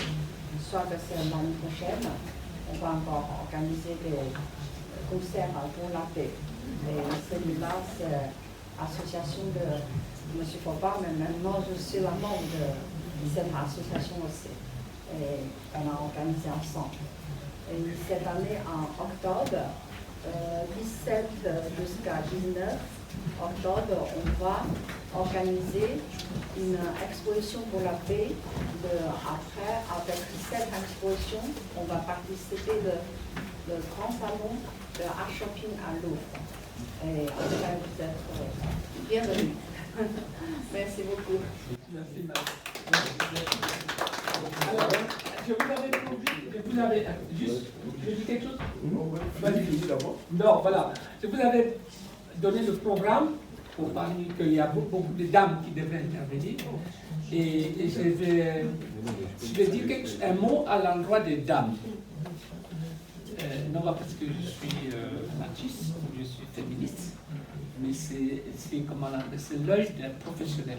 soit que c'est l'année prochaine, on va encore organiser des concerts pour la paix. Et celui-là, c'est l'association de M. Faubat, mais maintenant je suis la membre de cette association aussi. Et on a organisé ensemble. Et cette année, en octobre, 17 jusqu'à 19 octobre, on va organiser une exposition pour la paix. Après, avec cette exposition, on va participer le grand salon de Art Shopping à Louvre. Et après, vous êtes bienvenus. Merci beaucoup. Merci, Alors, je vous avais juste, je dis quelque chose. Non, voilà. Je vous avais donné le programme pour parler qu'il y a beaucoup de dames qui devraient intervenir. Et je vais dire un mot à l'endroit des dames. Non pas parce que je suis machiste ou je suis féministe, mais c'est l'œil d'un professionnel.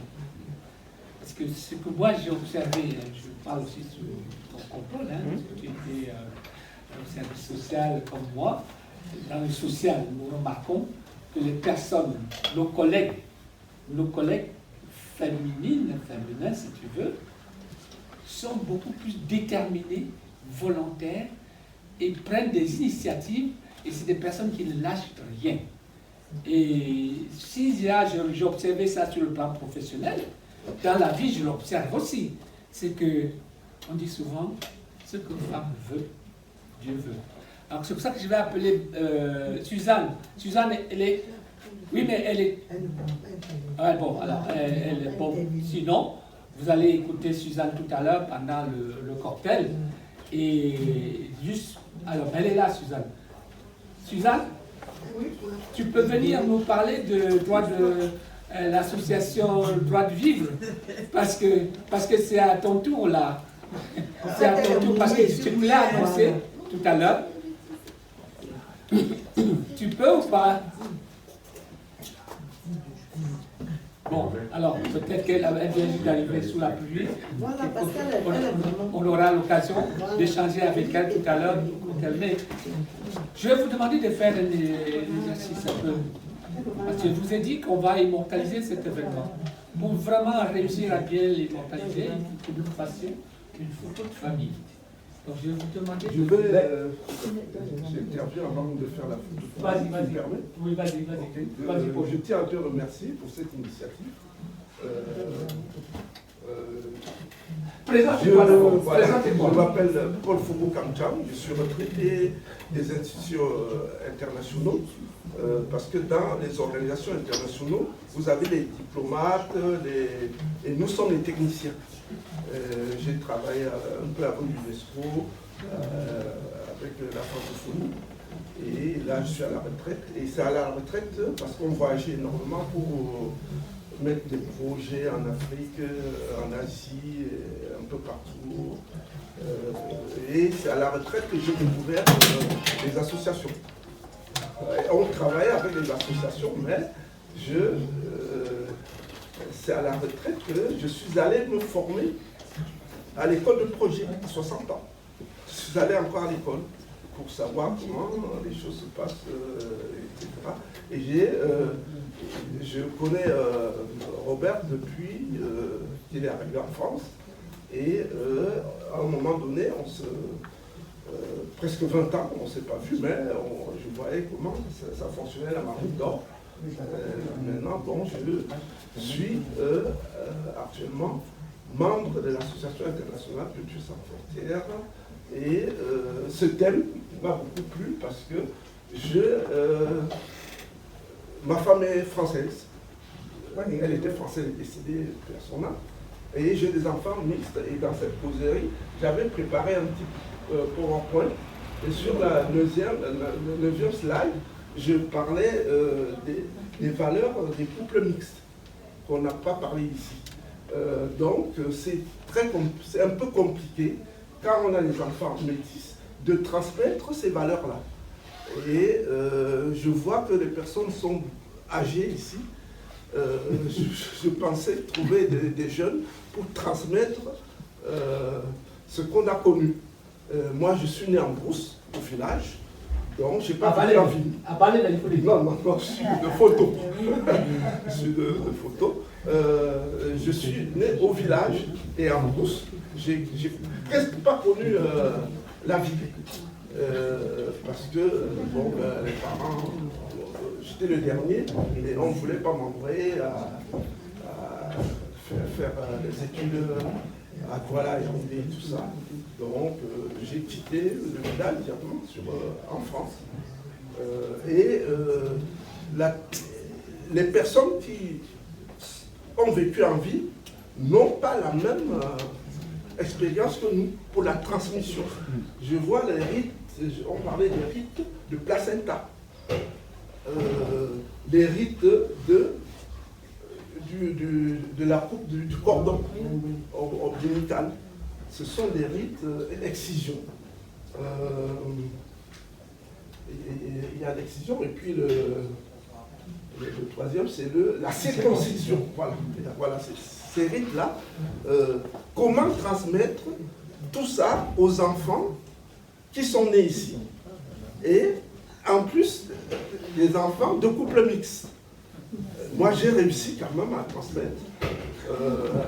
Parce que ce que moi j'ai observé, je parle aussi sur ton contrôle, parce que tu étais au service social comme moi. Dans le social, nous remarquons que les personnes, nos collègues féminines, si tu veux, sont beaucoup plus déterminées, volontaires, et prennent des initiatives, et c'est des personnes qui ne lâchent rien. Et si j'ai observé ça sur le plan professionnel, dans la vie, je l'observe aussi. C'est que, on dit souvent, ce que une femme veut, Dieu veut. Alors c'est pour ça que je vais appeler Suzanne. Suzanne, elle est... Oui, mais elle est... bon, alors, elle est... Bon, sinon, vous allez écouter Suzanne tout à l'heure pendant le cocktail. Et juste... Alors, elle est là, Suzanne. Suzanne, tu peux venir nous parler de droit de... l'association Droit de Vivre, parce que c'est à ton tour là. C'est à ton tour, parce que tu me l'as annoncé tout à l'heure. Tu peux ou pas? Bon, alors peut-être qu'elle vient juste d'arriver sous la pluie. Voilà, parce on aura l'occasion d'échanger avec elle tout à l'heure. Je vais vous demander de faire un exercice un peu. Parce que je vous ai dit qu'on va immortaliser cet événement. Pour vraiment réussir à bien l'immortaliser, il faut que nous fassions une photo de famille. Donc je vais vous demander... Je vais intervenir avant de faire la photo de famille. Vas-y. Oui, vas-y. Okay. Je tiens à te remercier pour cette initiative. Je m'appelle Paul Fogo-Kamcham, je suis retraité des institutions internationaux, parce que dans les organisations internationales, vous avez les diplomates, et nous sommes les techniciens. J'ai travaillé un peu avant l'UNESCO, avec la francophonie, et là je suis à la retraite, et c'est à la retraite parce qu'on voyageait énormément pour mettre des projets en Afrique, en Asie, un peu partout. Et c'est à la retraite que j'ai découvert les associations. On travaille avec les associations, mais c'est à la retraite que je suis allé me former à l'école de projet à 60 ans. Je suis allé encore à l'école pour savoir comment les choses se passent, etc. Et je connais Robert depuis qu'il est arrivé en France. Et à un moment donné, presque 20 ans, on ne s'est pas vu, mais je voyais comment ça fonctionnait la Marine d'Or. Maintenant, bon, je suis actuellement membre de l'Association internationale Culture sans frontières. Et ce thème m'a beaucoup plu parce que ma femme est française. Elle était française, elle est décédée personnellement. Et j'ai des enfants mixtes. Et dans cette causerie, j'avais préparé un petit PowerPoint. Et sur le 9e slide, je parlais des valeurs des couples mixtes, qu'on n'a pas parlé ici. Donc, c'est un peu compliqué, quand on a des enfants métis, de transmettre ces valeurs-là. Et je vois que les personnes sont âgées ici. Je pensais trouver des jeunes pour transmettre ce qu'on a connu. Moi, je suis né en brousse, au village, donc je n'ai pas vécu en ville. Non, je suis de photo. Je suis de photo. Je suis né au village et en brousse. J'ai presque pas connu la vie. Parce que, bon, les parents, j'étais le dernier, et on ne voulait pas m'envoyer à faire des études à Douala et Yaoundé et tout ça. Donc, j'ai quitté le village directement en France. Les personnes qui ont vécu en ville n'ont pas la même expérience que nous pour la transmission. Je vois les rites On parlait des rites de placenta, des rites de la coupe du cordon ombilical. Ce sont des rites d'excision. Il y a l'excision et puis le troisième, c'est la circoncision. Voilà ces rites-là. Comment transmettre tout ça aux enfants qui sont nés ici? Et en plus, les enfants de couples mixtes. Moi, j'ai réussi quand même à transmettre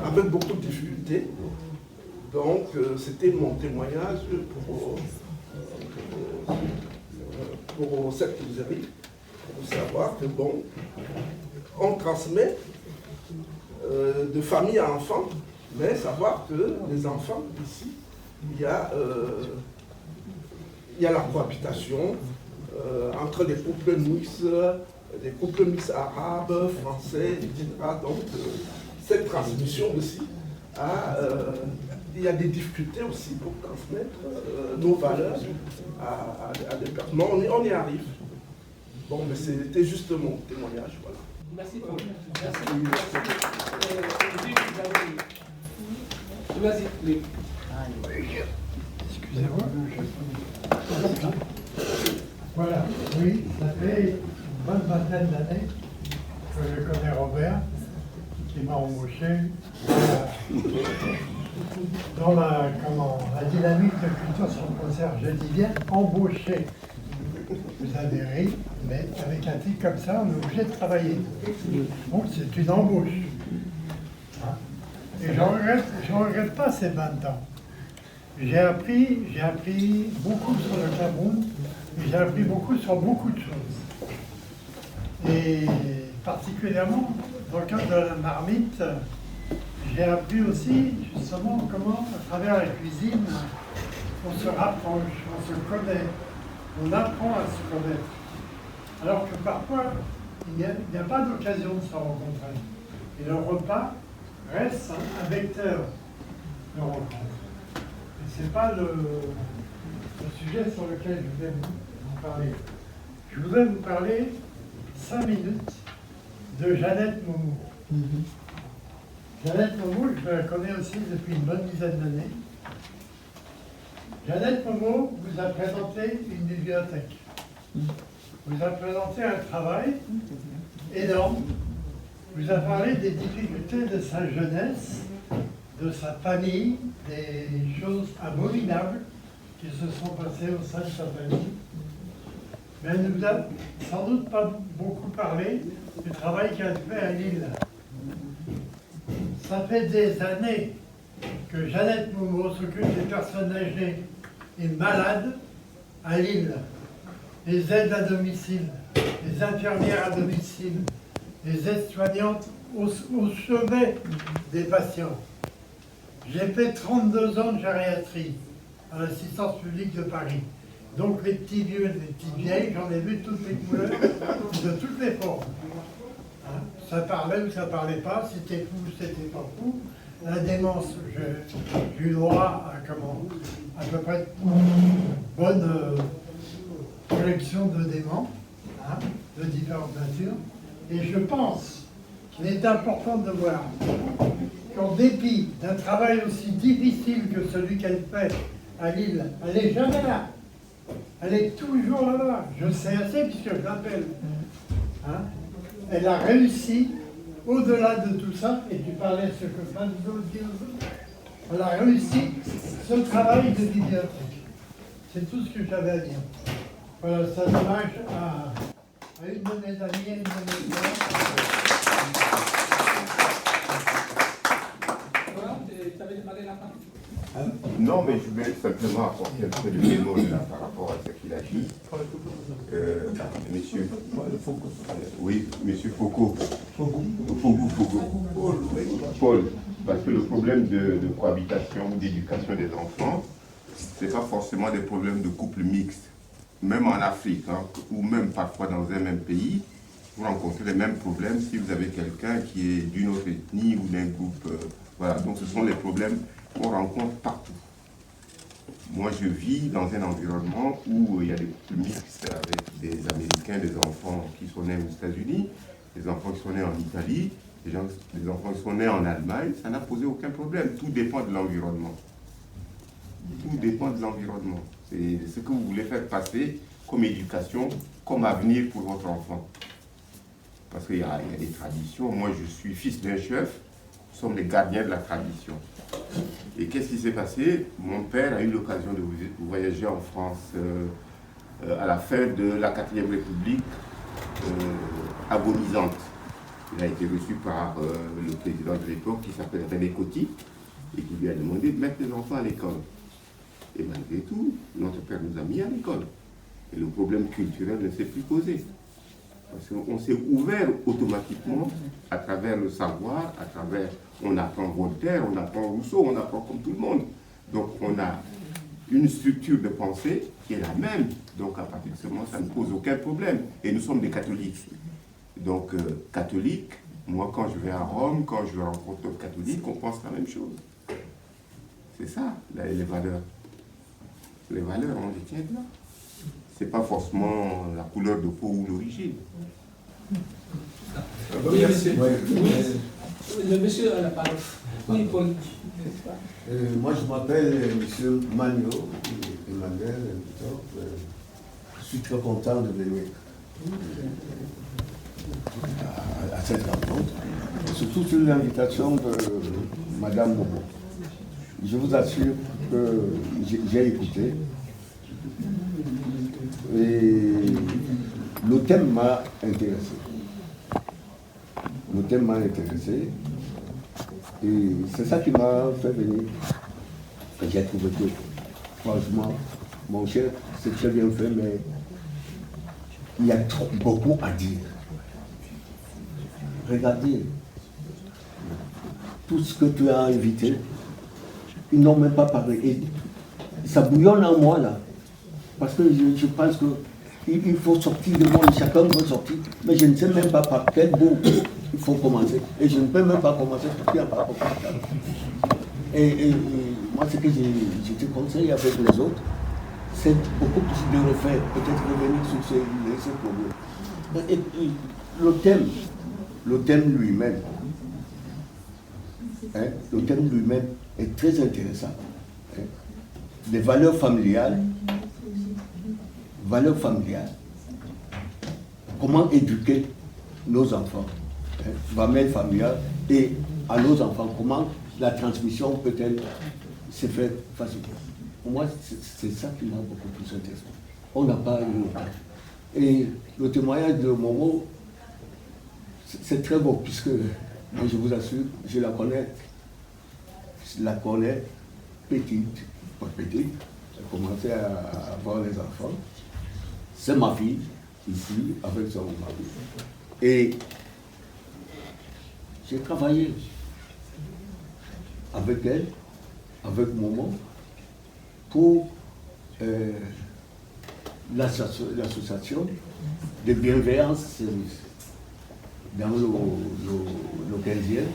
avec beaucoup de difficultés. Donc, c'était mon témoignage pour cette causerie, pour savoir que, bon, on transmet de famille à enfant, mais savoir que les enfants, ici, il y a la cohabitation entre des couples mixtes, arabes, français, etc. Donc, cette transmission aussi, il y a des difficultés aussi pour transmettre nos valeurs à des personnes. On y arrive. Bon, mais c'était juste mon témoignage, voilà. Merci beaucoup. Merci. Vas-y. Excusez-moi. Voilà, oui, ça fait une bonne vingtaine d'années que je connais Robert, qui m'a embauché dans la dynamique de culture sur le concert. Je dis bien embauché. Vous avez ri, mais avec un titre comme ça, on est obligé de travailler. Donc c'est une embauche. Et je regrette pas ces 20 ans. J'ai appris beaucoup sur le Cameroun, et j'ai appris beaucoup sur beaucoup de choses. Et particulièrement, dans le cadre de la marmite, j'ai appris aussi justement comment, à travers la cuisine, on se rapproche, on se connaît, on apprend à se connaître. Alors que parfois, il n'y a pas d'occasion de se rencontrer. Et le repas reste un vecteur de rencontre. Et ce n'est pas le sujet sur lequel je voulais vous parler. Je voudrais vous parler 5 minutes de Jeannette Momo. Jeannette Momo, je la connais aussi depuis une bonne dizaine d'années. Jeannette Momo vous a présenté une bibliothèque. Vous a présenté un travail énorme. Vous a parlé des difficultés de sa jeunesse, de sa famille, des choses abominables qui se sont passées au sein de sa famille. Mais elle ne vous a sans doute pas beaucoup parlé du travail qu'elle fait à Lille. Ça fait des années que Jeannette Momo s'occupe des personnes âgées et malades à Lille. Les aides à domicile, les infirmières à domicile, les aides-soignantes au chevet des patients. J'ai fait 32 ans de gériatrie à l'assistance publique de Paris. Donc les petits vieux et les petites vieilles, j'en ai vu de toutes les couleurs, de toutes les formes. Hein? Ça parlait ou ça parlait pas, c'était fou ou c'était pas fou. La démence, j'ai eu droit à peu près bonne collection de déments, hein, de différentes natures. Et je pense qu'il est important de voir qu'en dépit d'un travail aussi difficile que celui qu'elle fait à Lille, elle n'est jamais là. Elle est toujours là-bas. Je sais assez puisque je l'appelle. Hein? Elle a réussi, au-delà de tout ça, et tu parlais de ce que Fabio dit, elle a réussi ce travail de bibliothèque. C'est tout ce que j'avais à dire. Voilà, ça dommage à une de mes amies et une de mes sœurs. Tu avais demandé la parole. Non, mais je voulais simplement apporter un peu de bémol là, par rapport à ce qu'il a dit. Monsieur, oui, monsieur Foucault. Paul, parce que le problème de cohabitation ou d'éducation des enfants, ce n'est pas forcément des problèmes de couple mixte. Même en Afrique, hein, ou même parfois dans un même pays, vous rencontrez les mêmes problèmes si vous avez quelqu'un qui est d'une autre ethnie ou d'un groupe. Voilà, donc ce sont les problèmes qu'on rencontre partout. moi je vis dans un environnement où il y a des couples mixtes avec des Américains, des enfants qui sont nés aux États-Unis, des enfants qui sont nés en Italie, des enfants qui sont nés en Allemagne. Ça n'a posé aucun problème. Tout dépend de l'environnement. Tout dépend de l'environnement. C'est ce que vous voulez faire passer comme éducation, comme avenir pour votre enfant. Parce qu'il y a des traditions. Moi, je suis fils d'un chef. Nous sommes les gardiens de la tradition. Et qu'est-ce qui s'est passé? Mon père a eu l'occasion de voyager en France à la fin de la 4e République agonisante. Il a été reçu par le président de l'époque qui s'appelle René Coty et qui lui a demandé de mettre les enfants à l'école. Et malgré tout, notre père nous a mis à l'école. Et le problème culturel ne s'est plus posé. Parce qu'on s'est ouvert automatiquement à travers le savoir, à travers, on apprend Voltaire, on apprend Rousseau, on apprend comme tout le monde. Donc on a une structure de pensée qui est la même. Donc à partir de ce moment, ça ne pose aucun problème. Et nous sommes des catholiques. Donc catholiques, moi quand je vais à Rome, quand je rencontre d'autres catholiques, on pense la même chose. C'est ça, les valeurs. Les valeurs, on les tient là. Ce n'est pas forcément la couleur de peau ou l'origine. Oui, monsieur. Le monsieur a la parole. Oui, Paul. Moi, je m'appelle monsieur Magno, Emmanuel. Je suis très content de venir à cette rencontre, surtout sur l'invitation de Madame Momo. Je vous assure que j'ai écouté. Et le thème m'a intéressé. Le thème m'a intéressé. Et c'est ça qui m'a fait venir. J'ai trouvé que, franchement, mon cher, c'est très bien fait, mais il y a beaucoup à dire. Regardez, tout ce que tu as invité, ils n'ont même pas parlé. Et ça bouillonne en moi, là. Parce que je pense qu'il faut sortir de moi, chacun veut sortir, mais je ne sais même pas par quel bout il faut commencer. Et je ne peux même pas commencer parce qu'il n'y a pas beaucoup de temps. Et moi, ce que je te conseille avec les autres, c'est beaucoup plus de refaire, peut-être revenir sur ces problèmes. Et le thème lui-même, le thème lui-même est très intéressant. Les valeurs familiales, comment éduquer nos enfants, valeurs familiales, et à nos enfants, comment la transmission peut-elle se faire facilement. Pour moi, c'est ça qui m'a beaucoup plus intéressé. On n'a pas eu le temps. Et le témoignage de Momo, c'est très beau, puisque moi, je vous assure, je la connais petite, pas petite, j'ai commencé à avoir les enfants. C'est ma fille, ici, avec son mari. Et j'ai travaillé avec elle, avec Momo, pour l'association de bienveillance service dans le 15e,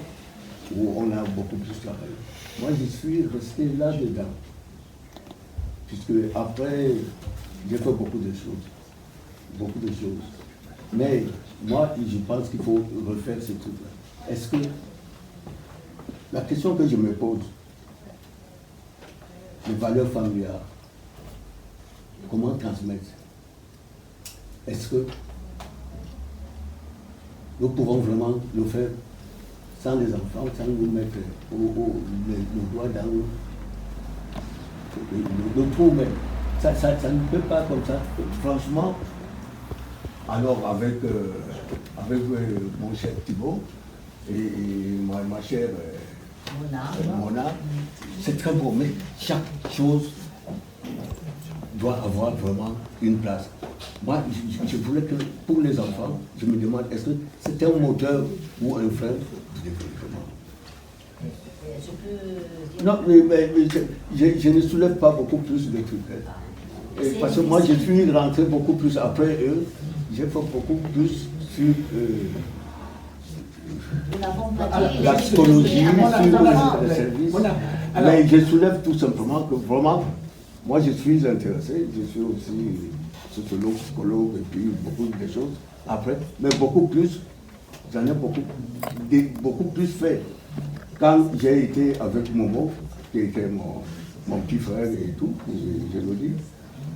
où on a beaucoup plus travaillé. Moi, je suis resté là-dedans, puisque après, j'ai fait beaucoup de choses. Mais moi, je pense qu'il faut refaire ces trucs-là. Est-ce que la question que je me pose, les valeurs familiales, comment transmettre? Est-ce que nous pouvons vraiment le faire sans les enfants, sans nous mettre le doigt dans le trou même? Ça ne peut pas comme ça. Franchement, alors avec mon cher Thibault et ma chère Mona, c'est très beau, mais chaque chose doit avoir vraiment une place. Moi, je voulais que pour les enfants, je me demande, est-ce que c'est un moteur ou un frein de développement? Non, mais je ne soulève pas beaucoup plus de trucs. Parce que moi, je suis rentré beaucoup plus après eux. J'ai fait beaucoup plus sur la psychologie, sur les services. Mais je soulève tout simplement que vraiment, Moi, je suis intéressé, je suis aussi sociologue, psychologue, et puis beaucoup de choses après, mais beaucoup plus, j'en ai beaucoup plus fait. Quand j'ai été avec Momo, qui était mon petit frère et tout, je le dis,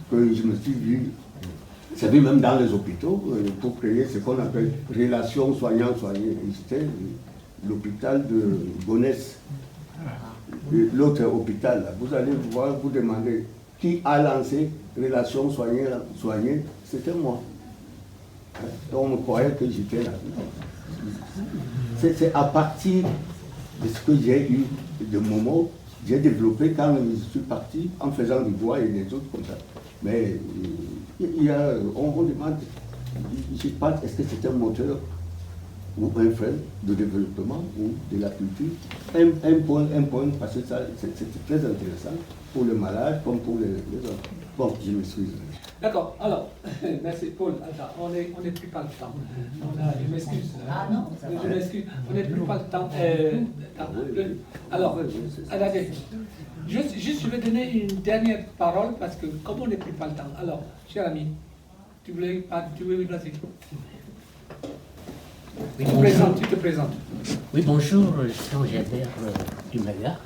que je me suis vu, c'est vu même dans les hôpitaux, pour créer ce qu'on appelle relation soignant-soigné. C'était l'hôpital de Gonesse, l'autre hôpital. Là. Vous allez voir, vous demander qui a lancé relation soignée, c'était moi. Donc on me croyait que j'étais là. C'est à partir de ce que j'ai eu de Momo, j'ai développé quand je suis parti en faisant du bois et des autres comme ça. Mais on demande, je ne sais pas, est-ce que c'est un moteur ou un frein de développement ou de la culture. Un point, parce que ça, c'est très intéressant pour le malade comme pour les autres. Bon, je m'excuse. D'accord, alors, merci Paul. Attends, on n'est plus pas le temps. Je m'excuse. Ah non, ça va. Je m'excuse, on n'est plus pas le temps. Alors, attendez. Juste, je vais donner une dernière parole parce que comme on n'est plus pas le temps. Alors, cher ami, tu voulais vas-y. Oui, tu te présentes. Oui, bonjour, je suis Angébert Dumaga.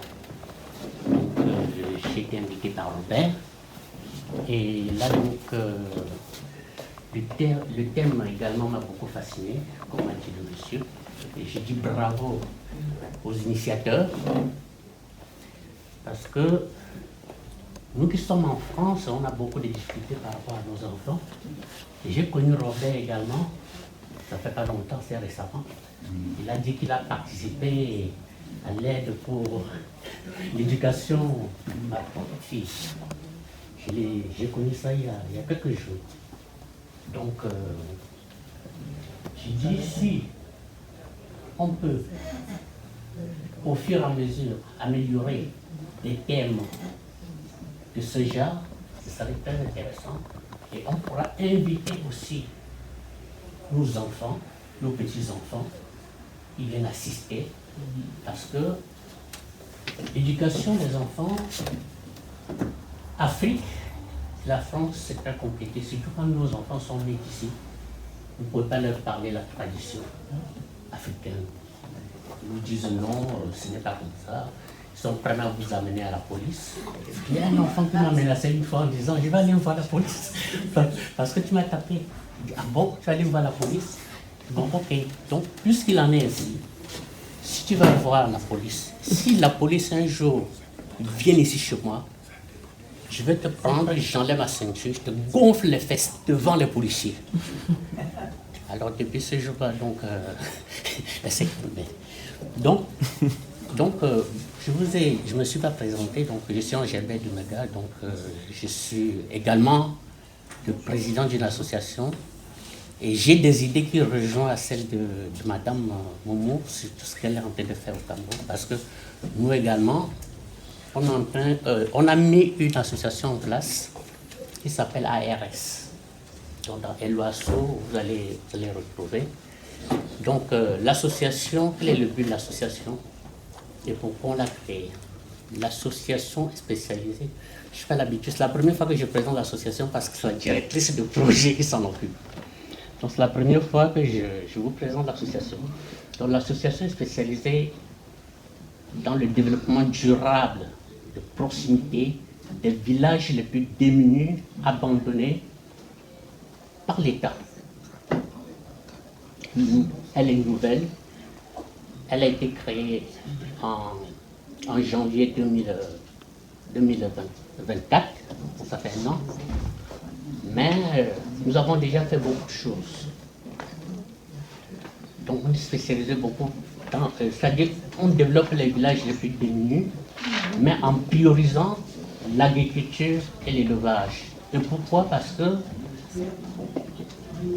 J'ai été invité par Robert. Et là, donc, le thème également m'a beaucoup fasciné, comme a dit le monsieur. Et j'ai dit bravo aux initiateurs. Parce que nous qui sommes en France, on a beaucoup de difficultés par rapport à nos enfants. Et j'ai connu Robert également. Ça fait pas longtemps, c'est récemment. Il a dit qu'il a participé à l'aide pour l'éducation de ma propre fille. J'ai connu ça il y a quelques jours. Donc, j'ai dit si on peut, au fur et à mesure, améliorer les thèmes de ce genre, ce serait très intéressant. Et on pourra inviter aussi nos enfants, nos petits-enfants, qui viennent assister, parce que l'éducation des enfants, Afrique, la France, c'est très compliqué, surtout quand nos enfants sont nés ici. Vous ne pouvez pas leur parler la tradition africaine. Ils nous disent non, ce n'est pas comme ça. Ils sont prêts à vous amener à la police. Il y a un enfant qui m'a menacé une fois en disant « Je vais aller voir la police parce que tu m'as tapé. » Ah bon, tu vas aller voir la police? Bon, ok. Donc, puisqu'il en est ainsi, si tu vas voir la police, si la police un jour vient ici chez moi, je vais te prendre, j'enlève ma ceinture, je te gonfle les fesses devant les policiers. Alors, depuis ce jour-là, donc, c'est calmé. Donc, je me suis pas présenté, donc je suis Angébert Dumaga, donc je suis également le président d'une association et j'ai des idées qui rejoignent à celles de Madame Momo sur tout ce qu'elle est en train de faire au Cameroun, parce que nous également, on a mis une association en place qui s'appelle ARS. Donc dans Eloasso, vous allez retrouver. Donc l'association, quel est le but de l'association et pourquoi on l'a créée? L'association est spécialisée. Je n'ai pas l'habitude, c'est la première fois que je présente l'association parce que c'est la directrice de projet qui s'en occupe. Donc c'est la première fois que je vous présente l'association. Donc l'association est spécialisée dans le développement durable de proximité des villages les plus démunis, abandonnés par l'État. Elle est nouvelle. Elle a été créée en janvier 2024, ça fait un an. Mais nous avons déjà fait beaucoup de choses. Donc on est spécialisé beaucoup dans, c'est-à-dire on développe les villages les plus démunis, mais en priorisant l'agriculture et l'élevage. Et pourquoi? Parce que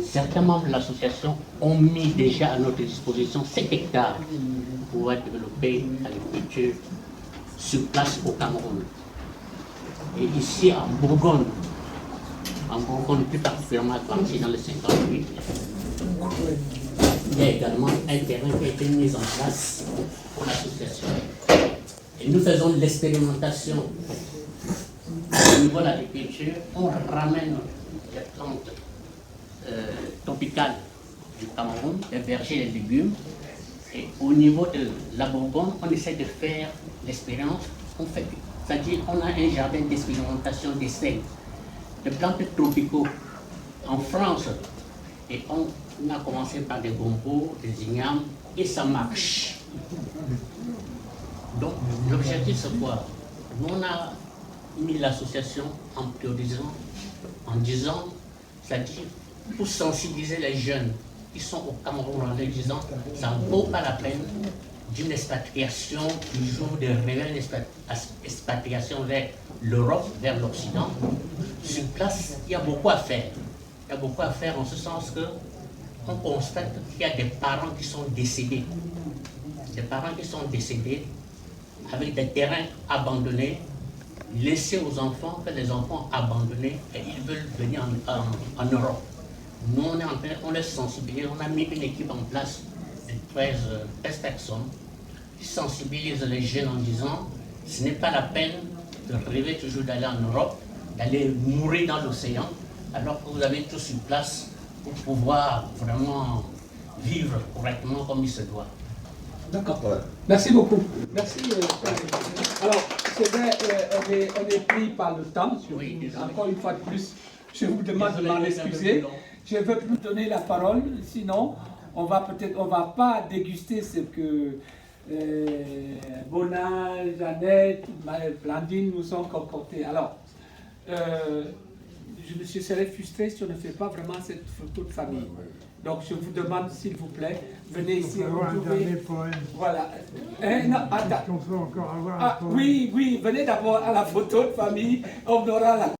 certains membres de l'association ont mis déjà à notre disposition 7 hectares pour pouvoir développer l'agriculture sur place au Cameroun. Et ici en Bourgogne plus particulièrement à Clancy, dans le 58, il y a également un terrain qui a été mis en place pour l'association. Et nous faisons l'expérimentation niveau de l'agriculture, on ramène les plantes tropicales du Cameroun, les vergers et les légumes. Et au niveau de la Bourgogne, on essaie de faire l'expérience. C'est-à-dire qu'on a un jardin d'expérimentation d'essai de plantes tropicaux en France. Et on a commencé par des gompos, des ignames, et ça marche. Donc l'objectif c'est quoi? Nous on a mis l'association en priorisant, en disant, c'est-à-dire pour sensibiliser les jeunes qui sont au Cameroun en leur disant ça ne vaut pas la peine d'une expatriation, toujours de réelle expatriation vers l'Europe, vers l'Occident. Sur place, il y a beaucoup à faire. Il y a beaucoup à faire en ce sens que on constate qu'il y a des parents qui sont décédés. Des parents qui sont décédés avec des terrains abandonnés, laissés aux enfants, que les enfants abandonnés et ils veulent venir en Europe. Nous, on les sensibilise, on a mis une équipe en place de 13 personnes qui sensibilisent les jeunes en disant ce n'est pas la peine de rêver toujours d'aller en Europe, d'aller mourir dans l'océan, alors que vous avez tout sur place pour pouvoir vraiment vivre correctement comme il se doit. D'accord. Merci beaucoup. Merci. Alors, c'est vrai, on est pris par le temps. Encore une fois de plus, je vous demande de m'en excuser. Je ne veux plus donner la parole, sinon on va pas déguster ce que Bona, Jeannette, Blandine nous ont concocté. Alors, je serais frustré si on ne fait pas vraiment cette photo de famille. Donc je vous demande, s'il vous plaît, venez ici. Voilà. Non, attends. Oui, venez d'abord à la photo de famille. On aura la